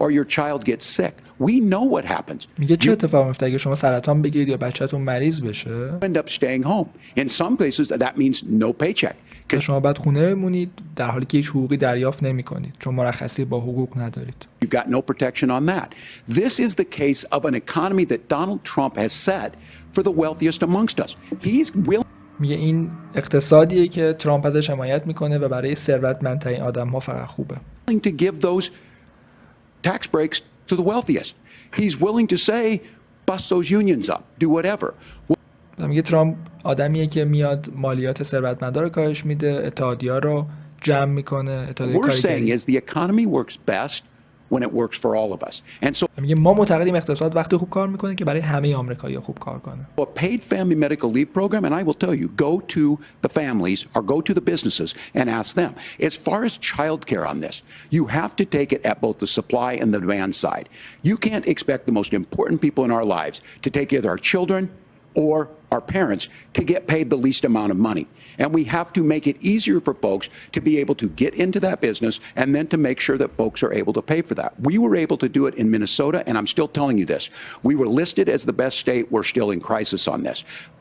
or your child gets sick. We know what happens. میگه چه اتفاقی میفته اگه شما سرطان بگیرید یا بچه‌تون مریض بشه؟ End up staying home. In some places that means no paycheck. شما باید خونه بمونید در حالی که هیچ حقوقی دریافت نمی‌کنید چون مرخصی با حقوق ندارید. You've got no protection on that. This is the case of an economy that Donald Trump has said for the wealthiest amongst us. He's willing. میگه این اقتصادیه که ترامپ ازش حمایت میکنه و برای ثروتمندترین آدم‌ها فقط خوبه. To give those tax breaks to the wealthiest. He's willing to say bust those unions up, do whatever. میگه ترامپ آدمیه که میاد مالیات ثروتمندا رو کاهش میده، اتحادیه‌ها رو جمع میکنه، اتحادیه What we're saying کارگری. is the economy works best when it works for all of us. And so میگه ما معتقدیم اقتصاد وقتی خوب کار میکنه که برای همه آمریکایی‌ها خوب کار کنه. a paid family medical leave program, and I will tell you, go to the families or go to the businesses and ask them. As far as childcare on this, you have to take it at both the supply and the demand side. You can't expect the most important people in our lives to take either our children or our parents to get paid the least amount of money. And we have to make it easier for folks to be able to get into that business and then to make sure that folks are able to pay for that. We were able to do it in Minnesota, and I'm still telling you this. We were listed as the best state. We're still in crisis on this.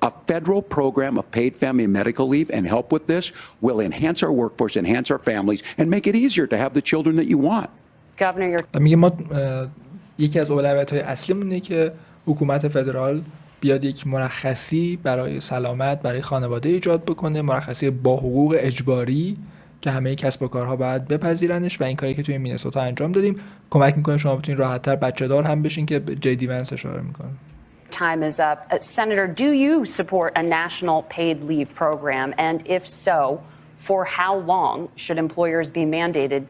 A federal program of paid family and medical leave and help with this will enhance our workforce, enhance our families, and make it easier to have the children that you want. Governor, you're میگه ما یکی از اولویت‌های اصلیمون اینه که حکومت فدرال بیاد یک مرخصی برای سلامت برای خانواده ایجاد بکنه، مرخصی با حقوق اجباری که همه کسب و کارها باید بپذیرنش و این کاری که توی مینسوتا انجام دادیم کمک میکنه شما بتونید راحت‌تر بچه‌دار هم بشین که جی ونس اشاره میکنه. time is up. Senator, do you support a national paid leave program? And if so, for how long should employers be mandated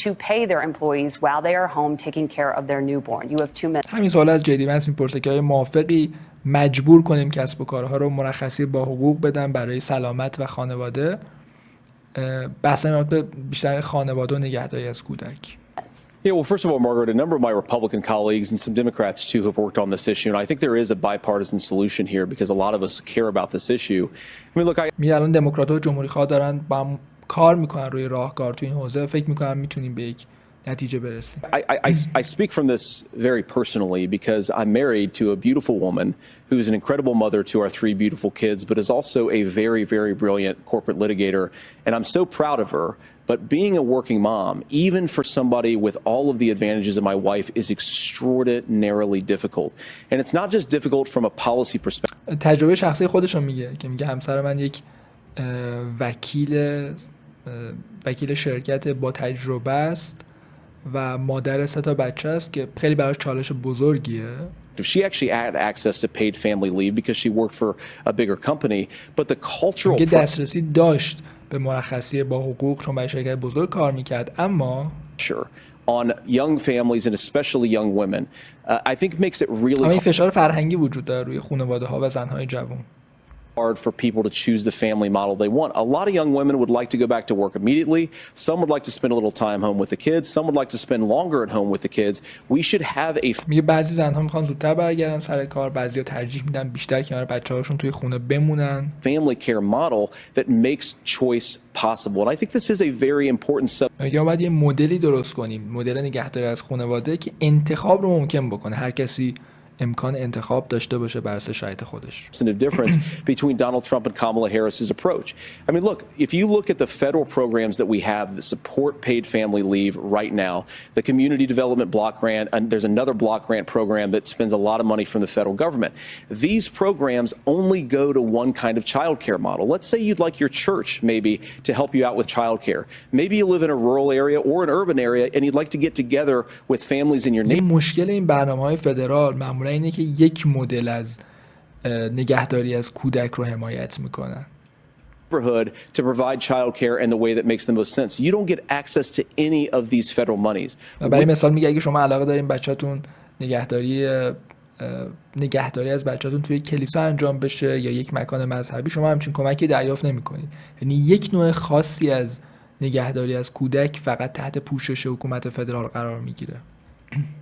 to pay their employees while they are home taking care of their newborn? You have 2 minutes. همین سوال از جی ونس میپرسه که آیا موافقی مجبور کنیم کسب و کارها رو مرخصی با حقوق بدن برای سلامت و خانواده؟ بحث به بیشتر خانواده و نگهداری از کودک. Yeah, well, first of all, Margaret, a number of my Republican colleagues and some Democrats, too, have worked on this issue. And I think there is a bipartisan solution here because a lot of us care about this issue. I mean, look, الان دموکرات‌ها و جمهوری‌خواه دارن با هم کار میکنن روی راهکار تو این حوزه. فکر میکنم میتونیم به یک نتیجه برسیم. I speak from this very personally because I'm married to a beautiful woman who is an incredible mother to our 3 beautiful kids, but is also a very, very brilliant corporate litigator. And I'm so proud of her. But being a working mom, even for somebody with all of the advantages of my wife, is extraordinarily difficult. And it's not just difficult from a policy perspective. تجربه شخصی خودش رو میگه که میگه همسر من یک وکیل شرکت با تجربه است و مادر 3 تا بچه است که خیلی براش چالش بزرگیه. She actually had access to paid family leave because she worked for a bigger company, but the cultural دسترسی داشت به مرخصی با حقوق چون برای شرکت بزرگ کار میکرد اما pressure on young families and especially young women I think makes it really این فشار فرهنگی وجود داره روی خانواده‌ها و زن‌های جوان. hard for people to choose the family model they want. A lot of young women would like to go back to work immediately. Some would like to spend a little time home with the kids. Some would like to spend longer at home with the kids. We should have a میگه بعضی زن‌ها میخوان زودتر برگردن سر کار، بعضیا ترجیح میدن بیشتر کنار بچه‌هاشون توی خونه بمونن. family care model that makes choice possible. And I think this is a very important میگه باید یه مدلی درست کنیم، مدل نگهداری از خانواده که انتخاب رو ممکن بکنه. هر کسی امکان انتخاب داشته باشه بر اساس شرایط خودش. difference between Donald Trump and Kamala Harris's approach. I mean, look, if you look at the federal programs that we have that support paid family leave right now, the Community Development Block Grant, and there's another block grant program that spends a lot of money from the federal government. These programs only go to one kind of childcare model. Let's say you'd like your church maybe to help you out with childcare. Maybe you live in a rural area or an urban area and you'd like to get together with families in your neighborhood. مشکل این برنامه‌های فدرال معمولا اینه که یک مدل از نگهداری از کودک رو حمایت میکنن. To provide childcare in the way that makes the most sense. You don't get access to any of these federal monies. برای مثال میگه اگه شما علاقه دارین بچه‌تون نگهداری نگهداری از بچه‌تون توی کلیسا انجام بشه یا یک مکان مذهبی، شما همچین کمکی دریافت نمی‌کنید. یعنی یک نوع خاصی از نگهداری از کودک فقط تحت پوشش حکومت فدرال قرار میگیره.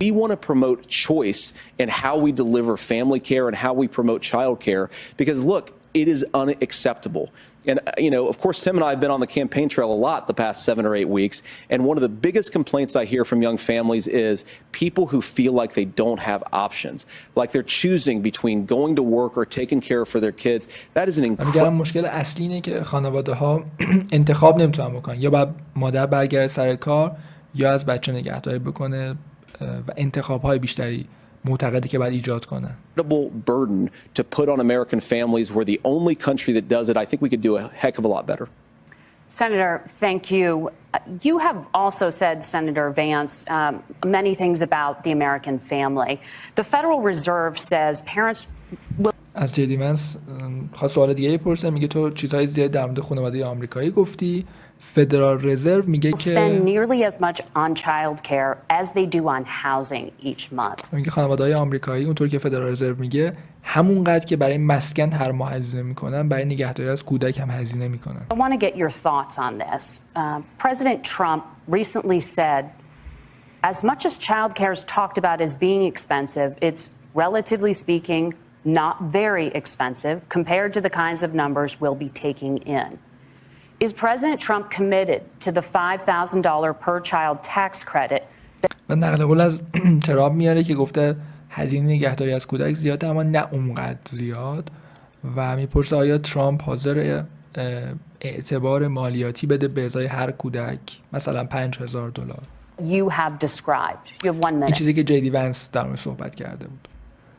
We want to promote choice in how we deliver family care and how we promote childcare because look, it is unacceptable. And, you know, of course, Tim and I have been on the campaign trail a lot the past 7 or 8 weeks. And one of the biggest complaints I hear from young families is people who feel like they don't have options, like they're choosing between going to work or taking care for their kids. That is an incredible. مشکل اصلی اینه که خانواده‌ها انتخاب نمیتونن بکنن. یا باید مادر برگرده سر کار یا از بچه نگهداری بکنه و انتخاب‌های بیشتری معتقدی که باید ایجاد کنن. Burden to put on American families. We're the only country that does it. I think we could do a heck of a lot better. Senator, thank you. You have also said, Senator Vance, many things about the American family. The Federal Reserve says parents will. از جدی منس خواست سوال دیگه پرسه، میگه تو چیزهای زیاد در مورد خانواده آمریکایی گفتی. فدرال رزرو میگه که spend nearly as much on childcare as they do on housing each month. میگه خانواده‌های آمریکایی اونطور که فدرال رزرو میگه همونقدر که برای مسکن هر ماه هزینه میکنن برای نگهداری از کودک هم هزینه میکنن. I want to get your thoughts on this. President Trump recently said, as much as childcare is talked about as being expensive, it's relatively speaking not very expensive compared to the kinds of numbers we'll be taking in. Is President Trump committed to the $5,000 per child tax credit? و نقل قول از ترامپ میاره که گفته هزینه نگهداری از کودک زیاده اما نه اونقدر زیاد و میپرسه آیا ترامپ حاضر اعتبار مالیاتی بده به ازای هر کودک مثلا $5,000. You have described. You have 1 minute. این چیزی که جی دی ونس در مورد صحبت کرده بود.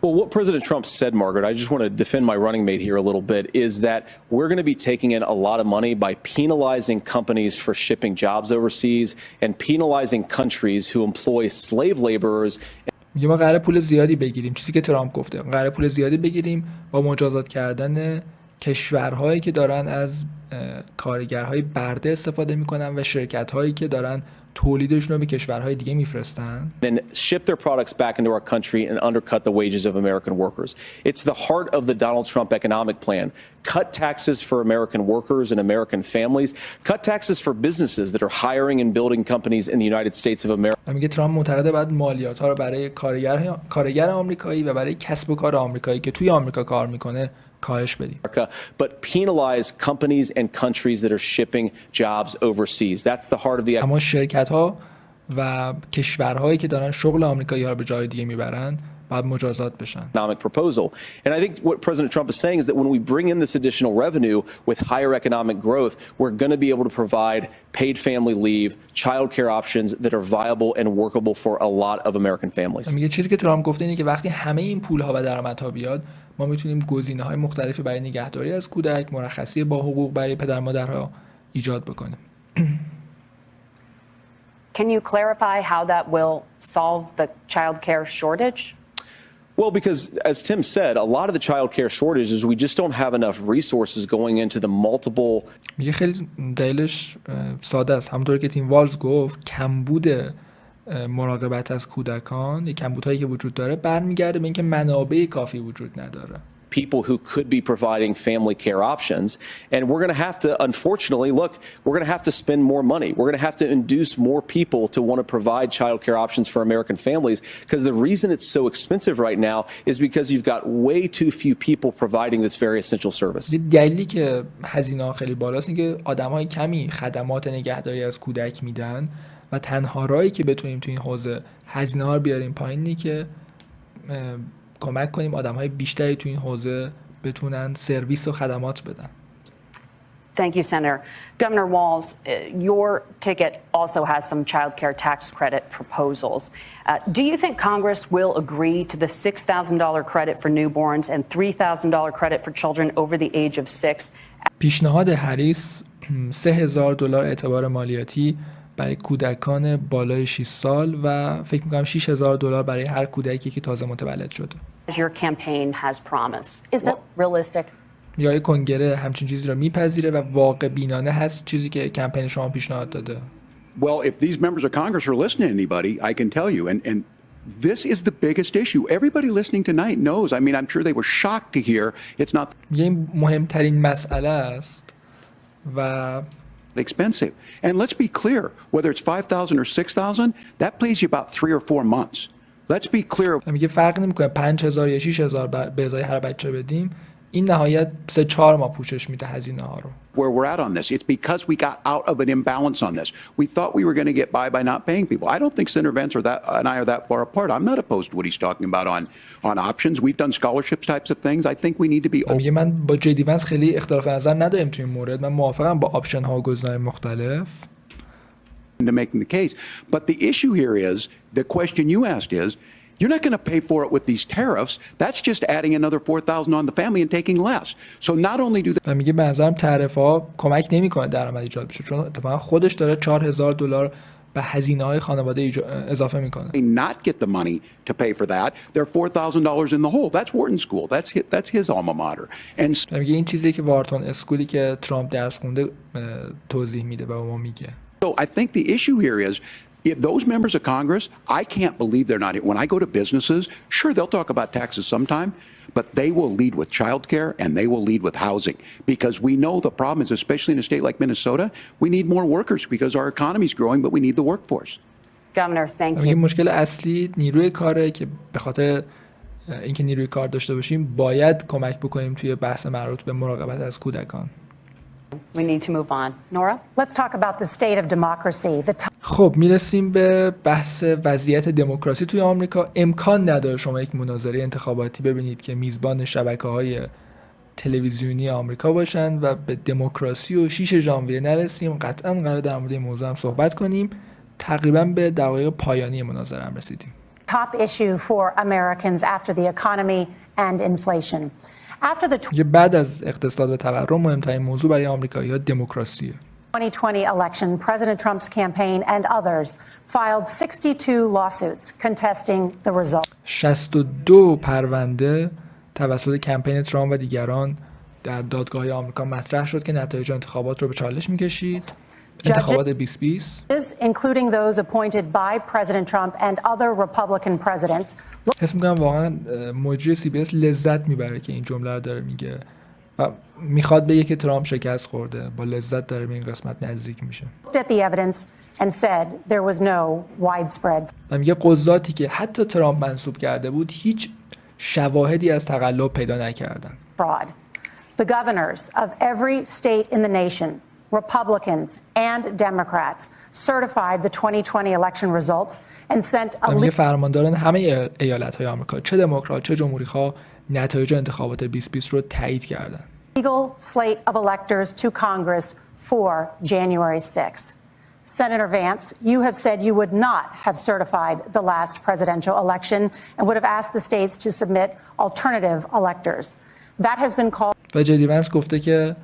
Well, what President Trump said, Margaret, I just want to defend my running mate here a little bit, is that we're going to be taking in a lot of money by penalizing companies for shipping jobs overseas and penalizing countries who employ slave laborers. میگه ما قراره پول زیادی بگیریم، چیزی که ترامپ گفته، قراره پول زیادی بگیریم با مجازات کردن کشورهایی که دارن از کارگرهای برده استفاده میکنن و شرکت‌هایی که دارن تولیدشون رو به کشورهای دیگه میفرستن. Then ship their products back into our country and undercut the wages of American workers. It's the heart of the Donald Trump economic plan. Cut taxes for American workers and American families. Cut taxes for businesses that are hiring and building companies in the United States of America. میگه ترامپ معتقده باید مالیات‌ها رو برای کارگر آمریکایی و برای کسب و کار آمریکایی که توی آمریکا کار میکنه کاهش بدیم. But penalize companies and countries that are shipping jobs overseas. That's the heart of the. اما شرکت‌ها و کشورهایی که دارن شغل آمریکایی‌ها رو به جای دیگه میبرن باید مجازات بشن. Economic proposal. And I think what President Trump is saying is that when we bring in this additional revenue with higher economic growth, we're going to be able to provide paid family leave, childcare options that are viable and workable for a lot of American families. میگه چیزی که ترامپ گفته اینه که وقتی همه این پول‌ها و درآمدها بیاد ما میتونیم گزینه‌های مختلفی برای نگهداری از کودک، مرخصی با حقوق برای پدر مادرها ایجاد بکنیم. Can you clarify how that will solve the childcare shortage? Well, because as Tim said, a lot of the childcare shortage is we just don't have enough resources going into the multiple. میگه خیلی دلیلش ساده است. همونطور که تیم والز گفت کمبود مراقبت از کودکان، یک کمبودهایی که وجود داره برمیگرده به اینکه منابع کافی وجود نداره. People who could be providing family care options, and we're going to have to, unfortunately, look, we're going to have to spend more money. We're going to have to induce more people to want to provide childcare options for American families, because the reason it's so expensive right now is because you've got way too few people providing this very essential service. دلیلی که هزینه‌ها خیلی بالاست اینه که آدم‌های کمی خدمات نگهداری از کودک میدن و تنها راهی که بتونیم تو این حوزه هزینه‌ها رو بیاریم پایین اینه که کمک کنیم آدم‌های بیشتری تو این حوزه بتونن سرویس و خدمات بدن. Thank you, Senator. Governor Walz, your ticket also has some child care tax credit proposals. Do you think Congress will agree to the $6,000 credit for newborns and $3,000 credit for children over the age of 6? پیشنهاد هریس $3,000 اعتبار مالیاتی برای کودکان بالای 6 سال و فکر می‌کنم $6,000 برای هر کودکی که تازه متولد شده. As your campaign has promised. Is that realistic? یا کنگره همچین چیزی رو میپذیره و واقع بینانه هست چیزی که کمپین شما پیشنهاد داده؟ Well, if these members of Congress are listening to anybody, I can tell you, and This is the biggest issue. Everybody listening tonight knows. I mean, I'm sure they were shocked to hear it's not این مهمترین مسئله است و expensive. And let's be clear, whether it's 5,000 or 6,000, that plays you about 3 or 4 months. Let's be clear. میگه فرق نمیکنه 5,000 یا 6,000 به ازای هر بچه بدیم، این نهایت 3-4 ماه پوشش میده هزینه ها رو. Where we're at on this, it's because we got out of an imbalance on this. We thought we were going to get by not paying people. I don't think Senator Vance and I are that far apart. I'm not opposed to what he's talking about on options. We've done scholarships types of things. I think we need to be open. میگه من با جی دی ونس خیلی اختلاف نظر نداریم تو این مورد. من موافقم با آپشن ها و گزینه‌های مختلف. To making the case. But the issue here is, the question you asked is, you're not going to pay for it with these tariffs. That's just adding another 4,000 on the family and taking less. So not only do و میگه به نظرم تعرفه ها کمک نمیکنه درآمد ایجاد بشه، چون اتفاقا خودش داره $4,000 به هزینه های خانواده اضافه میکنه. they not get the money to pay for that, they're $4,000 in the hole. That's Wharton School. That's his alma mater. And و میگه این چیزی که وارتون اسکولی که ترامپ درس خونده توضیح میده و ما میگه. so I think the issue here is, if those members of Congress, I can't believe they're not. When I go to businesses, sure, they'll talk about taxes sometime, but they will lead with childcare and they will lead with housing, because we know the problem is, especially in a state like Minnesota, we need more workers because our economy is growing, but we need the workforce. Governor, thank میگه you. مشکل اصلی نیروی کاره که به خاطر اینکه نیروی کار داشته باشیم باید کمک بکنیم توی بحث مربوط به مراقبت از کودکان. We need to move on. Nora? Let's talk about the state of democracy. خب میرسیم به بحث وضعیت دموکراسی توی آمریکا. امکان نداره شما یک مناظره انتخاباتی ببینید که میزبان شبکه‌های تلویزیونی آمریکا باشن و به دموکراسی و 6 ژانویه نرسیم. قطعاً قرار در مورد این موضوع هم صحبت کنیم. تقریباً به دقایق پایانی مناظره هم رسیدیم. Top issue for Americans after the economy and inflation. After the بعد از اقتصاد و تورم مهمترین موضوع برای آمریکایی‌ها دموکراسیه. 2020 election, President Trump's campaign and others filed 62 lawsuits contesting the result. 62 پرونده توسط کمپین ترامپ و دیگران در دادگاه‌های آمریکا مطرح شد که نتایج انتخابات رو به چالش می‌کشید. انتخابات 2020 including those appointed by President Trump and other Republican presidents. حس می‌کنم واقعا مجری CBS لذت میبره که این جمله رو داره میگه و میخواد بگه که ترامپ شکست خورده، با لذت داره به این قسمت نزدیک میشه. Looked at the evidence and said there was no widespread. و میگه قضاتی که حتی ترامپ منصوب کرده بود هیچ شواهدی از تقلب پیدا نکردن. Fraud. The governors of every state in the nation, Republicans and Democrats, certified the 2020 election results and sent a میگه فرمانداران همه ایالت‌های آمریکا، چه دموکرات چه جمهوری‌خواه، نتایج انتخابات 2020 رو تایید کردند. legal slate of electors to Congress for January 6th. Senator Vance, you have said you would not have certified the last presidential election and would have asked the states to submit alternative electors. That has been called. و جدی ونس گفته که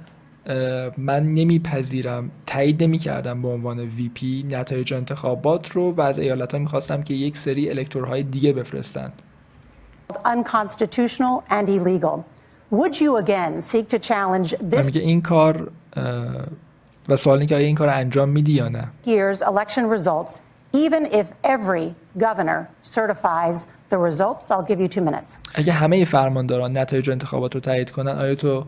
من نمیپذیرم، تایید نمی‌کردم به عنوان VP نتایج انتخابات رو و از ایالت‌ها می‌خواستم که یک سری الکتورهای دیگه بفرستند. Unconstitutional and illegal. Would you again seek to challenge this میگه این کار و سوال اینه که آیا این کار انجام میدی یا نه؟ year's election results, even if every governor certifies the results? I'll give you 2 minutes. اگه همه فرمانداران نتایج انتخابات رو تایید کنن، آیا تو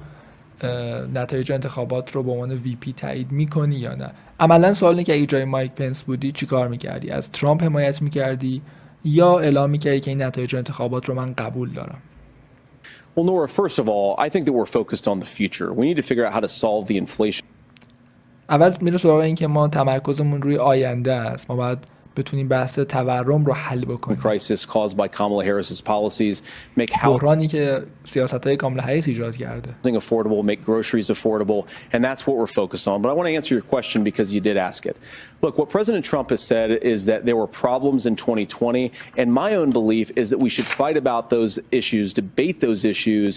نتایج انتخابات رو به عنوان VP تایید میکنی یا نه؟ عملا سوال اینه که اگه جای مایک پنس بودی چی کار میکردی؟ از ترامپ حمایت میکردی یا اعلام میکردی که این نتایج انتخابات رو من قبول دارم؟ Well, Nora, first of all, I think that we're focused on the future. We need to figure out how to solve the inflation. اول میره سراغ این که ما تمرکزمون روی آینده است. ما باید بتونیم بحث تورم رو حل بکنیم. Crisis caused by Kamala Harris's policies make بحرانی که سیاست‌های کاملا هریس ایجاد کرده. housing affordable, make groceries affordable, and that's what we're focused on. But I want to answer your question because you did ask it. Look, what President Trump has said is that there were problems in 2020, and my own belief is that we should fight about those issues, debate those issues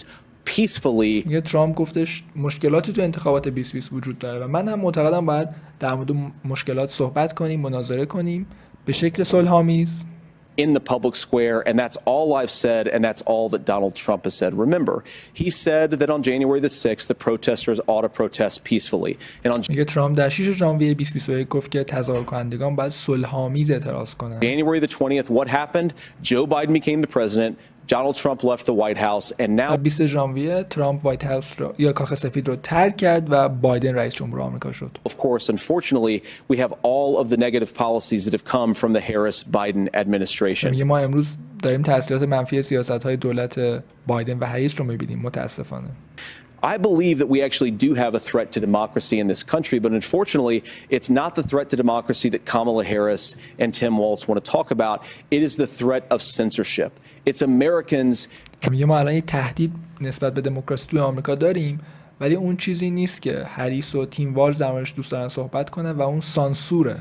peacefully. میگه ترامپ گفتش مشکلاتی تو انتخابات 2020 وجود داره و من هم معتقدم باید در مورد مشکلات صحبت کنیم، مناظره کنیم به شکل صلح‌آمیز in the public square, and that's all I've said, and that's all that Donald Trump has said. Remember, he said that on January the 6th, the protesters ought to protest peacefully. And on میگه ترامپ در 6 ژانویه 2021 گفت که تظاهرکنندگان باید صلح‌آمیز اعتراض کنند. January the 20th, what happened? Joe Biden became the president. Donald Trump left the White House, and now 20 ژانویه ترامپ وایت هاوس رو یا کاخ سفید رو ترک کرد و بایدن رئیس جمهور آمریکا شد. of course, unfortunately, we have all of the negative policies that have come from the Harris-Biden administration. میگه ما امروز داریم تاثیرات منفی سیاست‌های دولت بایدن و هریس رو می‌بینیم متأسفانه. I believe that we actually do have a threat to democracy in this country, but unfortunately, it's not the threat to democracy that Kamala Harris and Tim Walz want to talk about. It is the threat of censorship. It's Americans. میگه ما الان یه تهدید نسبت به دموکراسی توی آمریکا داریم، ولی اون چیزی نیست که هریس و تیم والز در موردش دوست دارن صحبت کنن و اون سانسوره.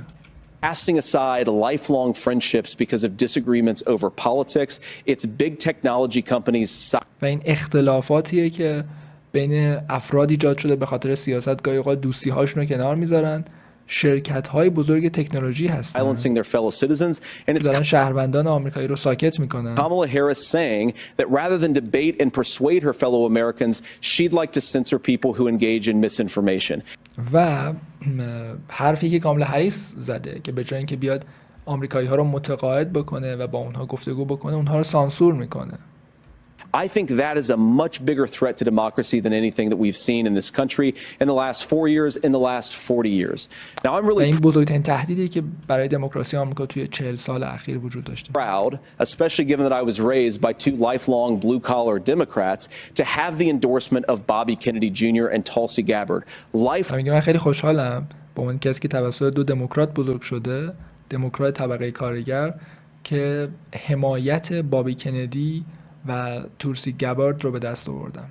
Casting aside lifelong friendships because of disagreements over politics, it's big technology companies. و این اختلافاتیه که بین افراد ایجاد شده به خاطر سیاست، گاهی اوقات دوستی هاشون رو کنار میذارن. شرکت‌های بزرگ تکنولوژی هستن Silencing their fellow citizens, and it's دارن شهروندان آمریکایی رو ساکت میکنن. Kamala Harris saying that rather than debate and persuade her fellow Americans, she'd like to censor people who engage in misinformation. و حرفی که کاملا هریس زده که به جای اینکه بیاد آمریکایی ها رو متقاعد بکنه و با اونها گفتگو بکنه، اونها رو سانسور میکنه. I think that is a much bigger threat to democracy than anything that we've seen in this country in the last 4 years, in the last 40 years. Now I'm really این بزرگترین تهدیدی که برای دموکراسی آمریکا توی 40 سال اخیر وجود داشته. proud, especially given that I was raised by two lifelong blue-collar Democrats, to have the endorsement of Bobby Kennedy Jr. and Tulsi Gabbard. میگه من خیلی خوشحالم با اون کسی که توسط دو دموکرات بزرگ شده، دموکرات طبقه کارگر، که حمایت بابی کندی و تورسی گابارد رو به دست آوردم.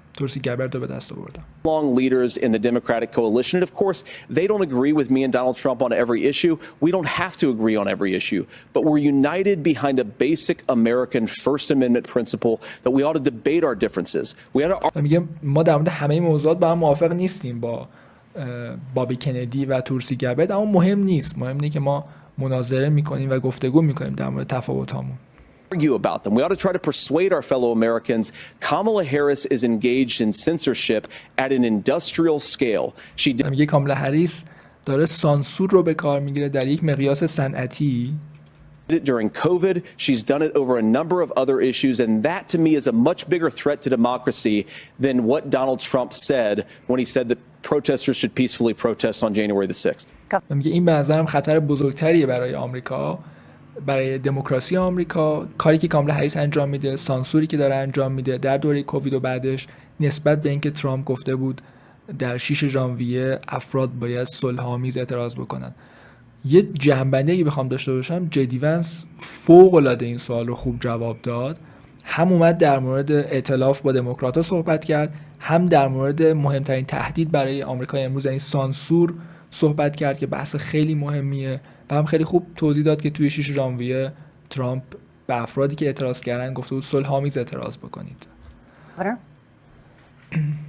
Long leaders in the Democratic coalition, and of course, they don't agree with me and Donald Trump on every issue. We don't have to agree on every issue, but we're united behind a basic American First Amendment principle that we ought to debate our differences. میگه ما در مورد همه موضوعات با هم موافق نیستیم با بابی کندی و تورسی گابارد، اما مهم نیست. مهم اینه که ما مناظره میکنیم و گفتگو میکنیم در مورد تفاوتامون. Argue about them. We ought to try to persuade our fellow Americans. Kamala Harris is engaged in censorship at an industrial scale. میگه کاملا هریس داره سانسور رو به کار میگیره در یک مقیاس صنعتی. During COVID, she's done it over a number of other issues, and that to me is a much bigger threat to democracy than what Donald Trump said when he said that protesters should peacefully protest on January the 6th. میگه این به نظرم خطر بزرگتریه برای آمریکا، برای دموکراسی آمریکا. کاری که کاملا هریس انجام میده، سانسوری که داره انجام میده در دوره کووید و بعدش، نسبت به اینکه ترامپ گفته بود در 6 ژانویه افراد باید صلح‌آمیز اعتراض بکنن. یه جنبنده‌ای بخوام داشته باشم، جدی ونس فوق‌العاده این سوال رو خوب جواب داد. هم اومد در مورد ائتلاف با دموکرات‌ها صحبت کرد، هم در مورد مهمترین تهدید برای آمریکا امروز یعنی سانسور صحبت کرد که بحث خیلی مهمیه، و هم خیلی خوب توضیح داد که توی 6 ژانویه ترامپ به افرادی که اعتراض کردن گفته بود صلح‌آمیز اعتراض بکنید.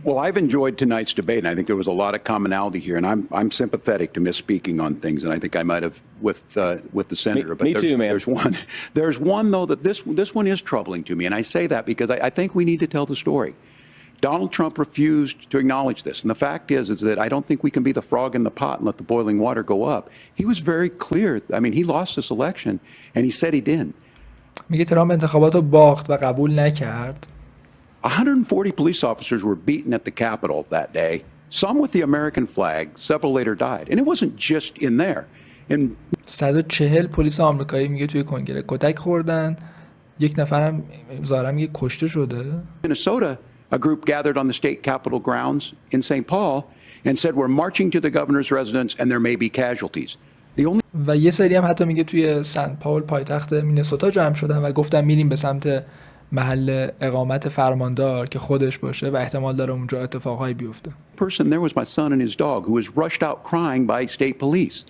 Well, I've enjoyed tonight's debate, and I think there was a lot of commonality here. And I'm sympathetic to misspeaking on things, and I think I might have with the senator. Me too, man. There's one though that this one is troubling to me, and I say that because I think we need to tell the story. Donald Trump refused to acknowledge this, and the fact is that I don't think we can be the frog in the pot and let the boiling water go up. He was very clear. I mean, he lost this election, and he said he didn't. میگه ترامپ انتخابات رو باخت و قبول نکرد. 140 police officers were beaten at the Capitol that day, some with the American flag, several later died. And it wasn't just in there. 140 پلیس آمریکایی میگه توی کنگره کتک خوردن، یک نفرم ظاهرا میگه کشته شده. Minnesota, a group gathered on the state capitol grounds in St. Paul and said we're marching to the governor's residence and there may be casualties. و یه سری هم حتی میگه توی سنت پاول پایتخت مینسوتا جمع شدن و گفتن میریم به سمت محل اقامت فرماندار که خودش باشه و احتمال داره اونجا اتفاقایی بیفته. Person there was my son and his dog who was rushed out crying by state police.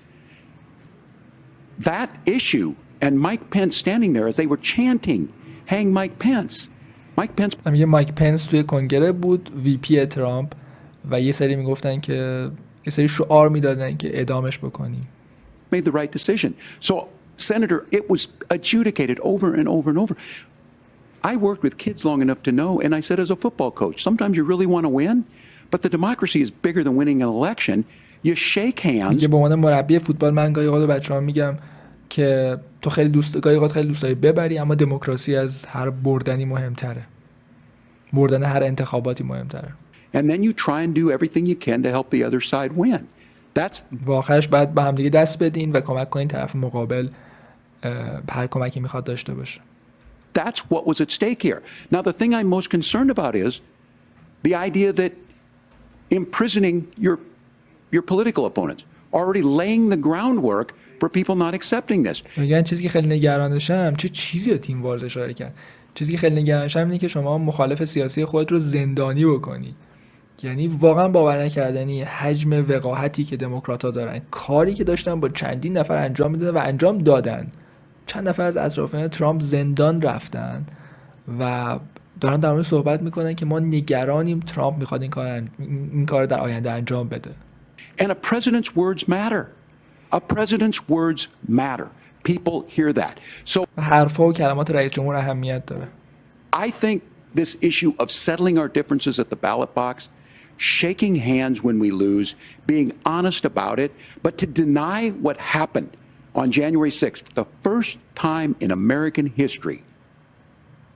That issue and Mike Pence standing there as they were chanting, hang Mike Pence. Mike Pence. میگه مایک پنس توی کنگره بود، وی پی ترامپ، و یه سری میگفتن که یه سری شعار میدادن که اعدامش بکنیم. Made the right decision. So Senator, it was adjudicated over and over and over. I worked with kids long enough to know, and I said as a football coach, sometimes you really want to win, but the democracy is bigger than winning an election. You shake hands. میگه به عنوان مربی فوتبال من گاهی اوقات بچه‌ها میگم که تو گاهی اوقات خیلی دوست داری ببری، اما دموکراسی از هر بردنی مهمتره. بردن هر انتخاباتی مهمتره. And then you try and do everything you can to help the other side win. That's واقعاش باید به هم دیگه دست بدین و کمک کنین طرف مقابل هر کمکی میخواد داشته باشه. That's what was at stake here. Now, the thing I'm most concerned about is the idea that imprisoning your political opponents, already laying the groundwork for people not accepting this. میگن چیزی که خیلی نگرانشم، چه چیزی تیم والز اشاره کرد. چیزی که خیلی نگرانشم اینه که شما مخالف سیاسی خودت رو زندانی بکنی. یعنی واقعا باور نکردنی حجم وقاحتی که دموکرات‌ها دارن، کاری که داشتن با چندین نفر انجام میدادن و انجام دادن. چند نفر از اطرافیان ترامپ زندان رفتن و دارن در مورد صحبت میکنن که ما نگرانیم ترامپ میخواد این کار در آینده انجام بده. And a president's words matter. A president's words matter. People hear that. So حرفا و کلمات رئیس جمهور اهمیت داره. I think this issue of settling our differences at the ballot box, shaking hands when we lose, being honest about it, but to deny what happened on January 6th, the first time in American history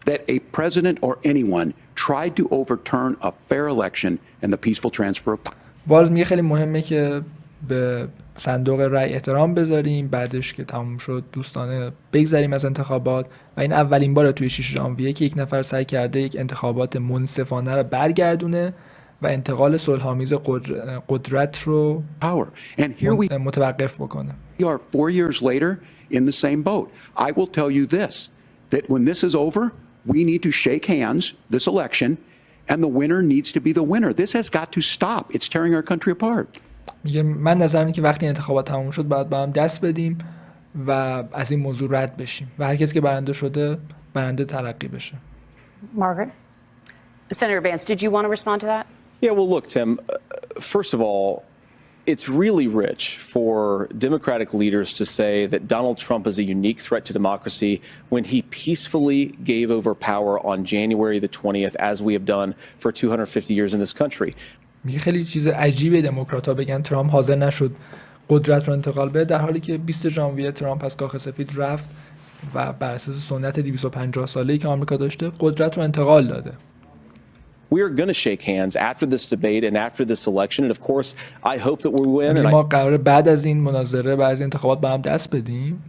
that a president or anyone tried to overturn a fair election and the peaceful transfer of power. والز میگه خیلی مهمه که به صندوق رای احترام بذاریم، بعدش که تموم شد دوستانه بگذریم از انتخابات و این اولین باره توی 6 ژانویه که یک نفر سعی کرده یک انتخابات منصفانه رو برگردونه و انتقال صلح‌آمیز قدرت رو متوقف بکنه. We are 4 years later in the same boat. I will tell you this, that when this is over, we need to shake hands this election and the winner needs to be the winner. This has got to stop. It's tearing our country apart. میگه من نظرم اینه که وقتی انتخابات تموم شد باید با هم دست بدیم و از این موضوع رد بشیم و هر کسی که برنده شده برنده تلقی بشه. Margaret? Senator Vance, did you want to respond to that? Yeah, well, look, Tim, first of all, it's really rich for Democratic leaders to say that Donald Trump is a unique threat to democracy when he peacefully gave over power on January the 20th, as we have done for 250 years in this country. میگه خیلی چیز عجیبه دموکرات‌ها بگن ترامپ حاضر نشد قدرت رو انتقال بده، در حالی که 20 ژانویه ترامپ از کاخ سفید رفت و بر اساس سنت 250 ساله‌ای که آمریکا داشته قدرت رو انتقال داده. We are going to shake hands after this debate and after this election, and of course, I hope that we win. ما قراره بعد از این مناظره بعد از انتخابات با هم دست بدیم.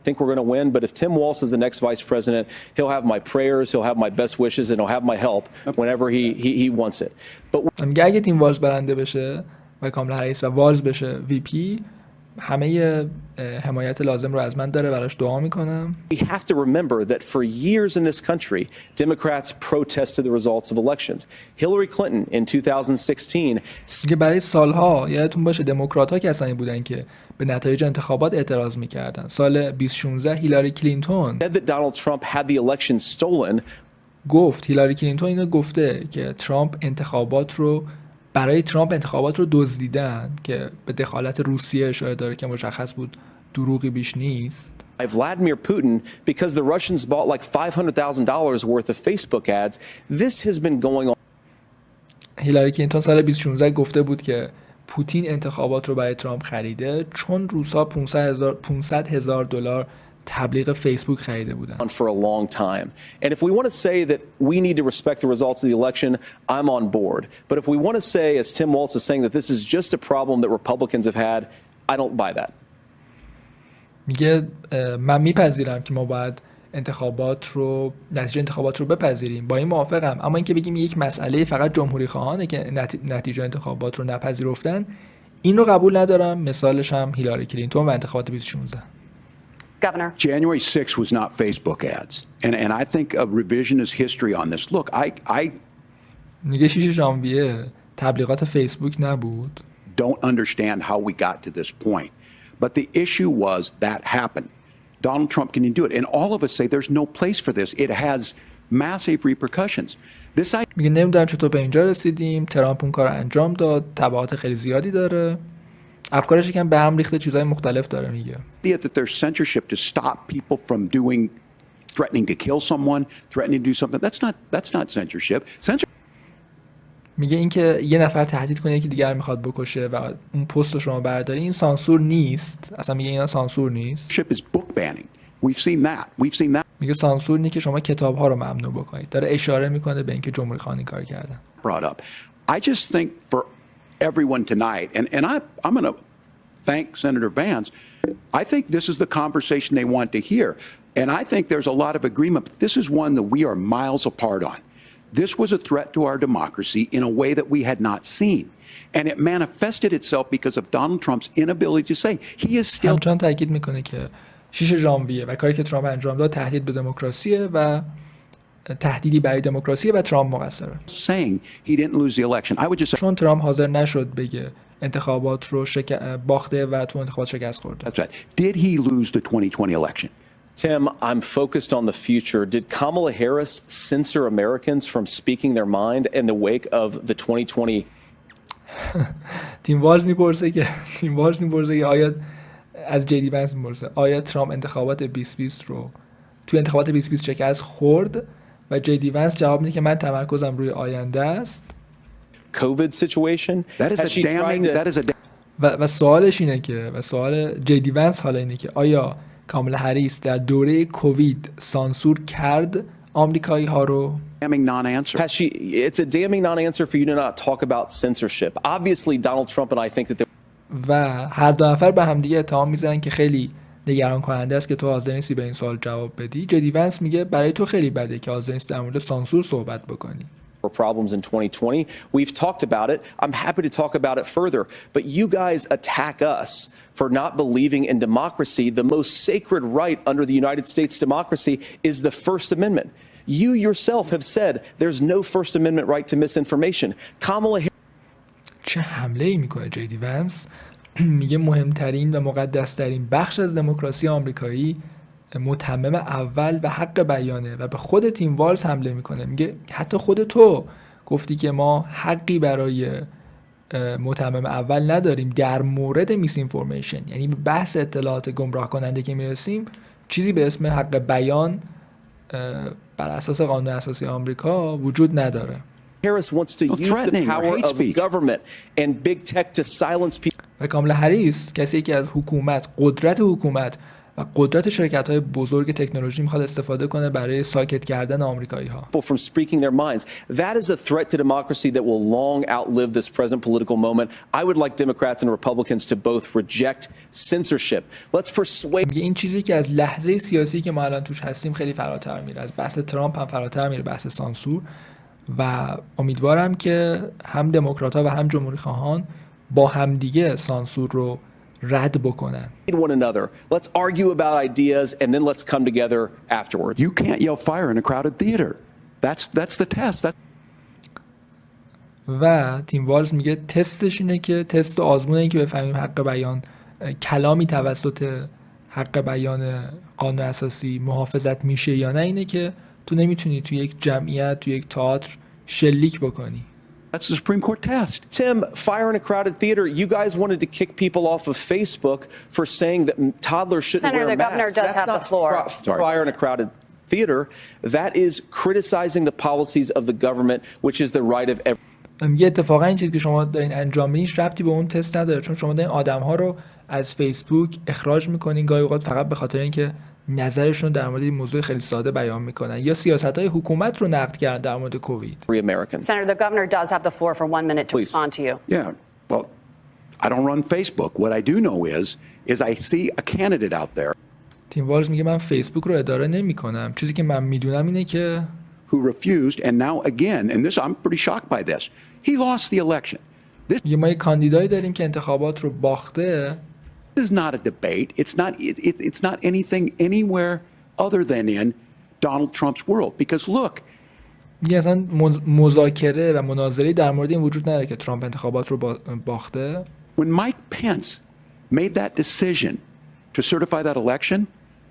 I think we're going to win, but if Tim Walz is the next vice president, he'll have my prayers, he'll have my best wishes, and he'll have my help whenever he wants it. But میگه اگه تیم والز برنده بشه و کاملا هریس و والز بشه وی پی، همه حمایت لازم رو از من داره، براش دعا میکنم. We have to remember that for years in this country, Democrats protested the results of elections. Hillary Clinton in 2016. میگه برای سالها یادتون باشه دموکرات‌ها کسانی بودن که به نتایج انتخابات اعتراض میکردن. سال 2016 هیلاری کلینتون said that Donald Trump had the election stolen. گفت هیلاری کلینتون اینو گفته که ترامپ انتخابات رو دزدیدن، که به دخالت روسیه اشاره داره که مشخص بود دروغی بیش نیست. Vladimir Putin because the Russians bought like $500,000 worth of Facebook ads. This has been going on. هیلاری کلینتون سال 2016 گفته بود که پوتین انتخابات رو برای ترامپ خریده چون روسا $500,000 تبلیغ فیسبوک خریده بودن. For a long time. And if we want to say that we need to respect the results of the election, I'm on board. But if we want to say, as Tim Walz is saying, that this is just a problem that Republicans have had, I don't buy that. میگه من میپذیرم که ما باید نتیجه انتخابات رو بپذیریم، با این موافقم، اما اینکه بگیم یک مسئله فقط جمهوری خواهانه که نتیجه انتخابات رو نپذیرفتن، این رو قبول ندارم. مثالش هم هیلاری کلینتون و انتخابات 2016. Governor. January 6th was not Facebook ads. And I think a revisionist history on this. Look, I میگه 6 ژانویه تبلیغات فیسبوک نبود. Don't understand how we got to this point. But the issue was that happened. Donald Trump can do it. And all of us say there's no place for this. It has massive repercussions. میگه نمیدونم چطور به اینجا رسیدیم. ترامپ اون کار انجام داد. تبعات خیلی زیادی داره. افکارش یکم به هم ریخته، چیزای مختلف داره میگه. That there's censorship to stop people from threatening to kill someone, threatening to do something. That's not censorship. میگه اینکه یه نفر تهدید کنه یکی دیگر میخواد بکشه و اون پست رو شما برداری، این سانسور نیست. اصلا میگه اینا سانسور نیست. Is book banning. We've seen that. میگه سانسور نیست که شما کتاب‌ها رو ممنوع بکنید. داره اشاره میکنه به اینکه جمهوری خواهان این کار کردن. Brought up. I just think for everyone tonight, and I'm going to thank Senator Vance. I think this is the conversation they want to hear, and I think there's a lot of agreement. But this is one that we are miles apart on. This was a threat to our democracy in a way that we had not seen. And it manifested itself because of Donald Trump's inability to say he is still. همچنان تاکید میکنه که 6 ژانویه و کاری که ترامپ انجام داد تهدید به دموکراسیه و تهدیدی برای دموکراسی و ترامپ مقصره. Saying he didn't lose the election. I would just say. چون ترامپ حاضر نشد بگه انتخابات رو باخته و تو انتخابات شکست خورده. That's right. Did he lose the 2020 election? Tim, I'm focused on the future. Did Kamala Harris censor Americans from speaking their mind in the wake of the 2020? تیم والز میپرسه که آیا از جی دی ونس میپرسه آیا ترامپ انتخابات 2020 رو تو انتخابات 2020 شکست خورد و جی دی ونس جواب میده که من تمرکزم روی آینده است. COVID situation. و سوالش اینه که سوال جی دی ونس حالا اینه که آیا کاملا هریس در دوره کووید سانسور کرد آمریکایی ها رو؟ It's a damning non-answer for you to not talk about censorship. Obviously Donald Trump and I think that و هر دو نفر به هم دیگه اتهام میزنن که خیلی نگران کننده است که تو حاضر نیستی به این سوال جواب بدی. جدی ونس میگه برای تو خیلی بده که حاضر نیستی در مورد سانسور صحبت بکنی. problems in 2020. We've talked about it. I'm happy to talk about it further. But you guys attack us for not believing in democracy. The most sacred right under the United States democracy is the First Amendment. You yourself have said there's no First Amendment right to misinformation. Kamala Harris. چه حمله ای میکنه جدی ونس؟ میگه مهمترین و مقدسترین بخش از دموکراسی آمریکایی متمم اول و حق بیانه و به خود تیم والز حمله میکنه. میگه حتی خود تو گفتی که ما حقی برای متمم اول نداریم در مورد میس اینفورمیشن، یعنی به بحث اطلاعات گمراه کننده که میرسیم چیزی به اسم حق بیان بر اساس قانون اساسی آمریکا وجود نداره. Harris wants to use the power of government and big tech to silence people. و کاملا هریس کسی که از قدرت حکومت و قدرت شرکت‌های بزرگ تکنولوژی میخواد استفاده کنه برای ساکت کردن آمریکایی‌ها. From speaking their minds. That is a threat to democracy that will long outlive this present political moment. I would like Democrats and Republicans to both reject censorship. Let's persuade. این چیزی که از لحظه سیاسی که ما الان توش هستیم خیلی فراتر میره. از بحث ترامپ هم فراتر میره، بحث سانسور. و امیدوارم که هم دموکرات‌ها و هم جمهوری خواهان با همدیگه سانسور رو رد بکنن. One another. Let's argue about ideas and then let's come together afterwards. You can't yell fire in a crowded theater. That's the test. و تیم والز میگه تستش اینه که تست و آزمون اینه که بفهمیم حق بیان کلامی توسط حق بیان قانون اساسی محافظت میشه یا نه، اینه که تو نمیتونی تو یک جمعیت تو یک تئاتر شلیک بکنی. That's the Supreme Court test. Tim, fire in a crowded theater. You guys wanted to kick people off of Facebook for saying that toddlers shouldn't wear masks. Senator, the governor does have the floor. Fire in a crowded theater. That is criticizing the policies of the government, which is the right of everyone. یه اتفاقا این چیزی که شما دارین انجام میدین ربطی به اون تست نداره، چون شما دارین آدم‌ها رو از فیسبوک اخراج میکنین گاهی اوقات فقط به خاطر اینکه نظرشون در مورد این موضوع خیلی ساده بیان میکنن یا سیاست‌های حکومت رو نقد کردن در مورد کووید. Senator, the governor does have the floor for 1 minute to respond to you. Yeah. Well, I don't run Facebook. What I do know is I see a candidate out there. تیم والز میگه من فیسبوک رو اداره نمی‌کنم. چیزی که من میدونم اینه که who refused and now again and this I'm pretty shocked by this. He lost the election. This ما یک کاندیدایی داریم که انتخابات رو باخته. This is not a debate. It's not anything anywhere other than in Donald Trump's world. Because look, اصلا مذاکره و مناظره در مورد این وجود نداره که ترامپ انتخابات رو باخته. When Mike Pence made that decision to certify that election,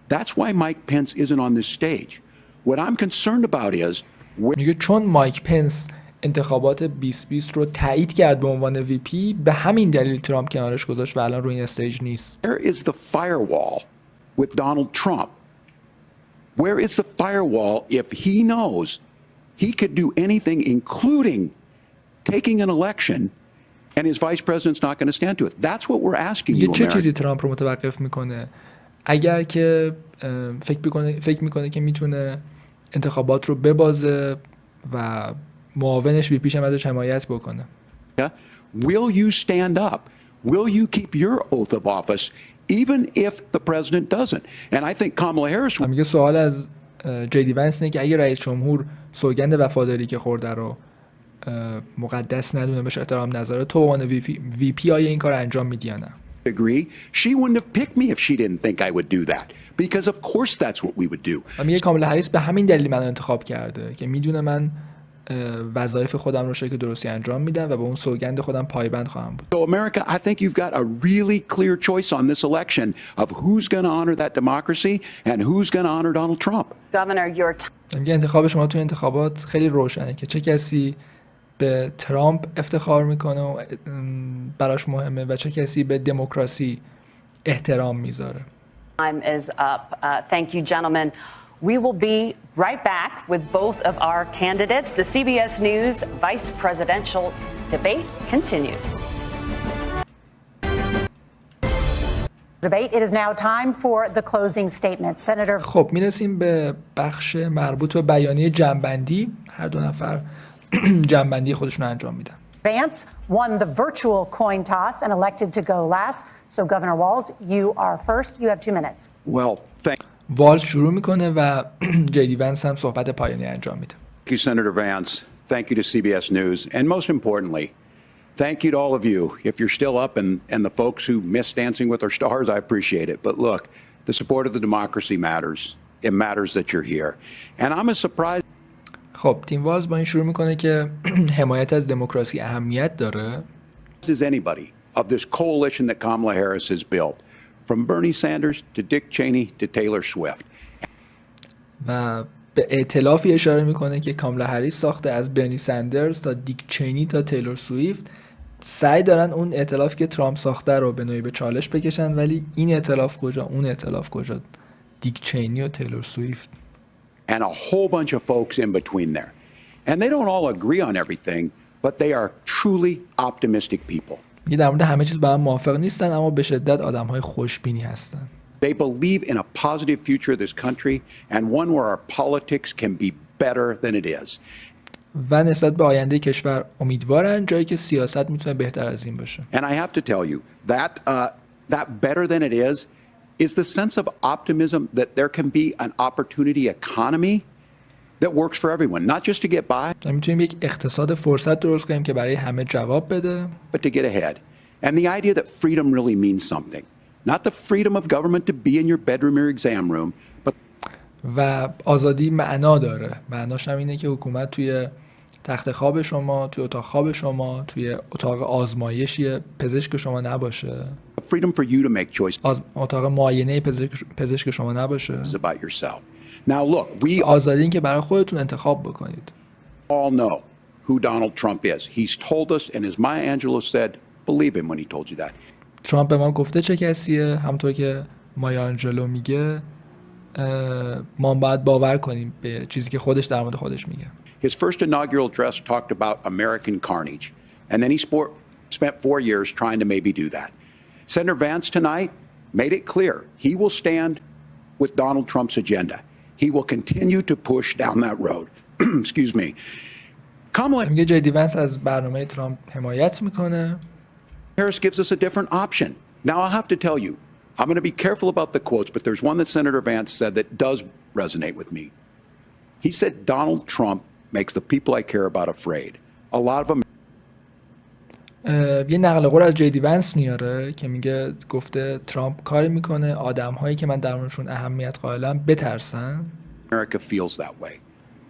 that's why Mike Pence isn't on this stage. What I'm concerned about is میگه چون مایک پنس انتخابات 2020 رو تایید کرد به عنوان VP، به همین دلیل ترامپ کنارش گذاشت و الان روی این استیج نیست. Where is the firewall with Donald Trump? Where is the firewall if he knows he could do anything, including taking an election, and his vice president's not going to stand to it? That's what we're asking you, چه America. چیزی ترامپ رو متوقف میکنه؟ اگر که فکر میکنه که میتونه انتخابات رو ببازه و معاونش VP هم ازش حمایت بکنه. Will you stand up? Will you keep your oath of office even if the president doesn't? And I think Kamala Harris. میگه سوال از JD Vance اینه که اگه رئیس جمهور سوگند وفاداری که خورده رو مقدس ندونه، بهش احترام نذاره، تو به عنوان VP آیا این کار انجام میدی یا نه؟ Agree. She wouldn't have picked me if she didn't think I would do that. Because of course that's what we would do. میگه کاملا هریس به همین دلیل منو انتخاب کرده که میدونه من وظایف خودم رو شکل درستی انجام میدم و به اون سوگند خودم پایبند خواهم بود. So America, I think you've got a really clear choice on this election of who's going to honor that democracy and who's going to honor Donald Trump. Governor, میگه انتخاب شما تو انتخابات خیلی روشنه که چه کسی به ترامپ افتخار میکنه و براش مهمه و چه کسی به دموکراسی احترام میذاره. time is up. Thank you, gentlemen. We will be right back with both of our candidates. The CBS News vice presidential debate continues. Debate. It is now time for the closing statement. Senator. خب میرسیم به بخش مربوط به بیانیه جمع‌بندی. هر دو نفر جمع‌بندی خودشون رو انجام میدن. Vance won the virtual coin toss and elected to go last. So Governor Walz, you are first. You have 2 minutes. Well, thank والز شروع میکنه و JD Vance هم صحبت پایانی انجام میده. you, Senator Vance. Thank you to CBS News. And most importantly, thank you to all of you. If you're still up and the folks who miss Dancing with Our Stars, I appreciate it. But look, the support of the democracy matters. It matters that you're here. And I'm as surprised خب تیم والز با این شروع میکنه که حمایت از دموکراسی اهمیت داره. as anybody of this coalition that Kamala Harris has built, from Bernie Sanders to Dick Cheney to Taylor Swift. و به ائتلافی اشاره میکنه که کاملا هریس ساخته از برنی ساندرز تا دیک چینی تا تیلور سویفت. سعی دارن اون ائتلافی که ترامپ ساخته رو به نوعی به چالش بکشن، ولی این ائتلاف کجا، اون ائتلاف کجا، دیک چینی و تیلور سویفت. And a whole bunch of folks in between there. And they don't all agree on everything, but they are truly optimistic people. میگه در مورد همه چیز با هم موافق نیستن، اما به شدت آدم‌های خوشبینی هستن. They believe in a positive future of this country and one where our politics can be better than it is. و نسبت به آینده کشور امیدوارن، جایی که سیاست میتونه بهتر از این باشه. And I have to tell you that better than it is the sense of optimism that there can be an opportunity economy that works for everyone, not just to get by, میتونیم یک اقتصاد فرصت درست کنیم که برای همه جواب بده. but to get ahead. And the idea that freedom really means something. Not the freedom of government to be in your bedroom or exam room, but و آزادی معنا داره. معناش هم اینه که حکومت توی تخت خواب شما، توی اتاق خواب شما، توی اتاق آزمایشی پزشک شما نباشه. freedom for you to make choices اتاق معاینه پزشک شما نباشه. about yourself. Now look, we آزادی این که برای خودتون انتخاب بکنید. all know who Donald Trump is. He's told us, and as Maya Angelou said, believe him when he told you that. ترامپ به ما گفته چه کسیه، همونطور که مایا آنجلو میگه ما باید باور کنیم به چیزی که خودش در مورد خودش میگه. His first inaugural address talked about American carnage, and then he spent 4 years trying to maybe do that. Senator Vance tonight made it clear he will stand with Donald Trump's agenda. He will continue to push down that road. Excuse me. میگه JD Vance از برنامه ترامپ حمایت میکنه. Harris gives us a different option. Now I'll have to tell you, I'm going to be careful about the quotes, but there's one that Senator Vance said that does resonate with me. He said Donald Trump makes the people I care about afraid. A lot of them. یه نقل قول از JD Vance میاره که میگه گفته ترامپ کاری میکنه آدم‌هایی که من در موردشون اهمیت قائلم بترسن. America feels that way.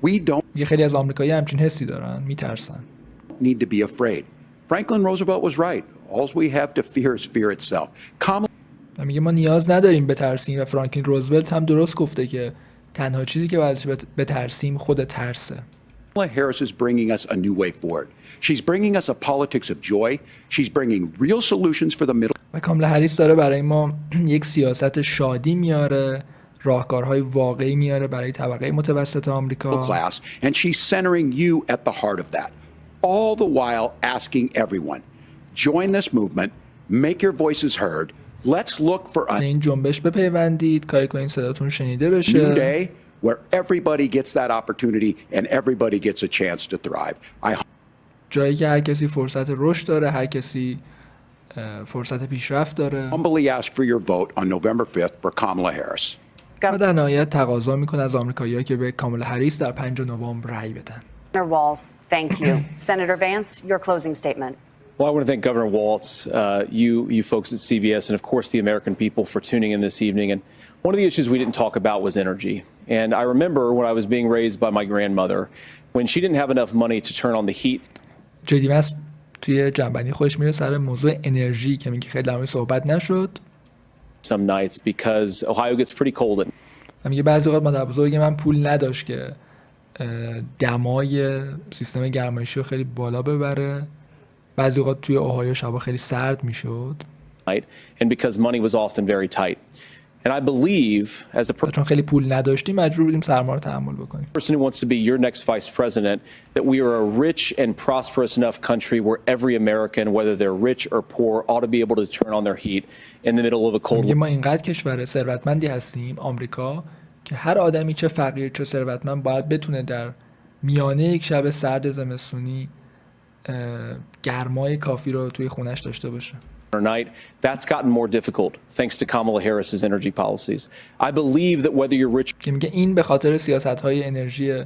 We don't یه خیلی از آمریکایی‌ها همچین حسی دارن، میترسن. need to be afraid. Franklin Roosevelt was right. All we have to fear is fear itself. میگه ما نیاز نداریم بترسیم و فرانکلین روزولت هم درست گفته که تنها چیزی که باید بترسیم خود ترسه. Harris is bringing us a new way forward. She's bringing us a politics of joy. She's bringing real solutions for the middle. و کاملا هریس داره برای ما یک سیاست شادی میاره، راهکارهای واقعی میاره برای طبقه متوسط آمریکا. Class, and she's centering you at the heart of that. All the while asking everyone, join this movement, make your voices heard. Let's look for a این جنبش بپیوندید، کاری کنین صداتون شنیده new بشه. day where everybody gets that opportunity and everybody gets a chance to thrive. جایی که هر کسی فرصت رشد داره، هر کسی فرصت پیشرفت داره. Humbly ask for your vote on November 5th for Kamala Harris. و در نهایت تقاضا میکنه از آمریکایی‌ها که به کاملا هریس در 5 نوامبر رأی بدن. Governor Walz, thank you. Senator Vance, your closing statement. Well, I want to thank Governor Walz, you folks at CBS, and of course the American people for tuning in this evening. And one of the issues we didn't talk about was energy. And I remember when I was being raised by my grandmother, when she didn't have enough money to turn on the heat. جدی مس توی جنبندی خودش میره سر موضوع انرژی که میگه خیلی در موردش صحبت نشد. Some nights because Ohio gets pretty cold. میگه بعضی اوقات مادر بزرگ من پول نداشت که دمای سیستم گرمایشی رو خیلی بالا ببره. بعضی اوقات توی اوهایو شبا خیلی سرد میشد. And because money was often very tight. And I believe as a چون خیلی پول نداشتیم مجبور بودیم سرما رو تحمل بکنیم. person who wants to be your next vice president, that we are a rich and prosperous enough country where every American, whether they're rich or poor, ought to be able to turn on their heat in the middle of a cold. ما اینقدر کشور ثروتمندی هستیم آمریکا که هر آدمی چه فقیر چه ثروتمند باید بتونه در میانه یک شب سرد زمستونی گرمای کافی رو توی خونش داشته باشه. Night. That's gotten more difficult thanks to Kamala Harris's energy policies. I believe that whether you're rich که میگه این به خاطر سیاست‌های انرژی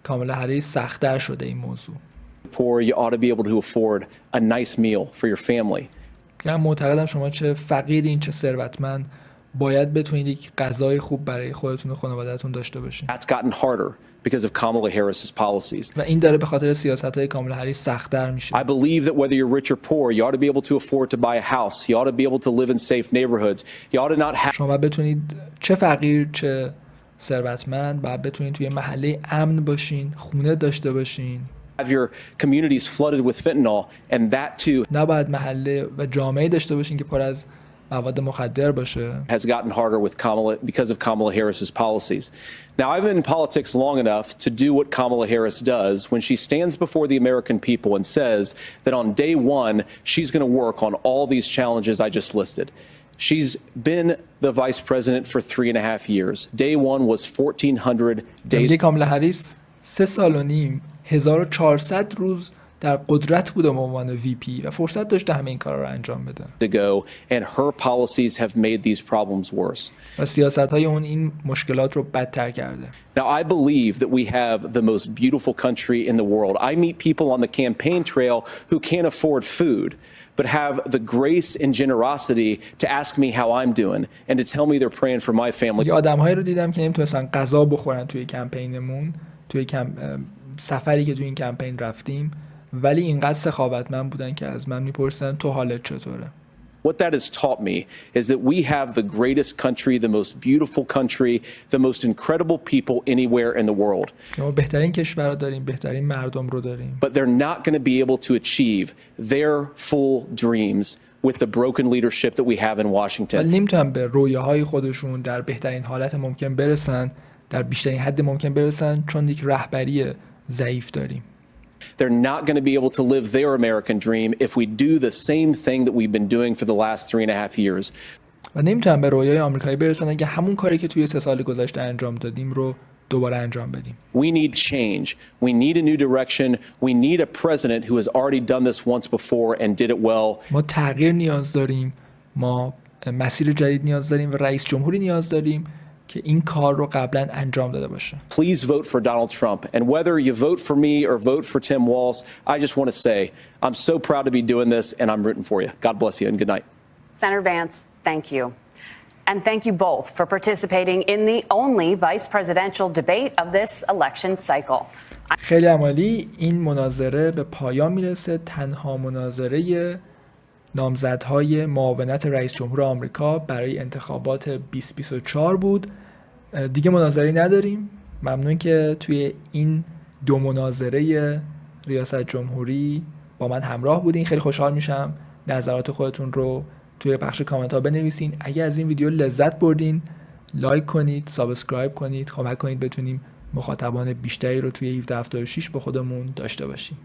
کاملا هریس سخت‌تر شده این موضوع. poor, you ought to be able to afford a nice meal for your family. من معتقدم شما چه فقیرین چه ثروتمند باید بتونید یک غذای خوب برای خودتون و خانواده‌تون داشته باشین. That's gotten harder because of Kamala Harris's policies. و این داره به خاطر سیاست‌های کاملا هریس سخت‌تر میشه. I believe that whether you're rich or poor, you ought to be able to afford to buy a house. You ought to be able to live in safe neighborhoods. You ought to not have شما بتونید چه فقیر چه ثروتمند باید بتونید توی محله امن باشین، خونه داشته باشین. have your communities flooded with fentanyl and that too نباید محله و جامعه داشته باشین که پر از مواد مخدر باشه. has gotten harder with Kamala because of Kamala Harris's policies. Now, I've been in politics long enough to do what Kamala Harris does when she stands before the American people and says that on day one, she's going to work on all these challenges I just listed. She's been the vice president for 3.5 years. Day one was 1,400 days. کاملا هریس 3 سال و نیم 1400 روز در قدرت بود به عنوان VP و فرصت داشته همه این کارا رو انجام بده. ago and her policies have made these problems worse. و سیاست‌های اون این مشکلات رو بدتر کرده. Now, I believe that we have the most beautiful country in the world. I meet people on the campaign trail who can't afford food, but have the grace and generosity to ask me how I'm doing and to tell me they're praying for my family. یه آدم‌هایی رو دیدم که نمیتونستن غذا بخورن توی کمپینمون، توی سفری که توی این کمپین رفتیم، ولی اینقدر سخاوتمند بودن که از من میپرسن تو حالت چطوره؟ What that has taught me is that we have the greatest country, the most beautiful country, the most incredible people anywhere in the world. ما بهترین کشور رو داریم، بهترین مردم رو داریم. But they're not going to be able to achieve their full dreams with the broken leadership that we have in Washington. ولی نمیتونن به رویاهای خودشون در بهترین حالت ممکن برسن، در بیشترین حد ممکن برسن چون یک رهبری ضعیف داریم. They're not going to be able to live their American dream if we do the same thing that we've been doing for the last 3.5 years. و نمیتونن به رویای آمریکایی برسن اگه همون کاری که توی 3 سال گذشته انجام دادیم رو دوباره انجام بدیم. We need change. We need a new direction. We need a president who has already done this once before and did it well. ما تغییر نیاز داریم. ما مسیر جدید نیاز داریم و رئیس جمهوری نیاز داریم که این کار رو قبلا انجام داده باشه. Please vote for Donald Trump. And whether you vote for me or vote for Tim Walz, I just want to say I'm so proud to be doing this and I'm rooting for you. God bless you and good night. Senator Vance, thank you. And thank you both for participating in the only vice presidential debate of this election cycle. خیلی عالی. این مناظره به پایان میرسه. تنها مناظره نامزدهای معاونت رئیس جمهور آمریکا برای انتخابات 2024 بود. دیگه مناظری نداریم. ممنون که توی این 2 مناظره ریاست جمهوری با من همراه بودین. خیلی خوشحال میشم نظرات خودتون رو توی بخش کامنت ها بنویسین. اگه از این ویدیو لذت بردین لایک کنید، سابسکرایب کنید، کمک کنید بتونیم مخاطبان بیشتری رو توی 1776 به خودمون داشته باشیم.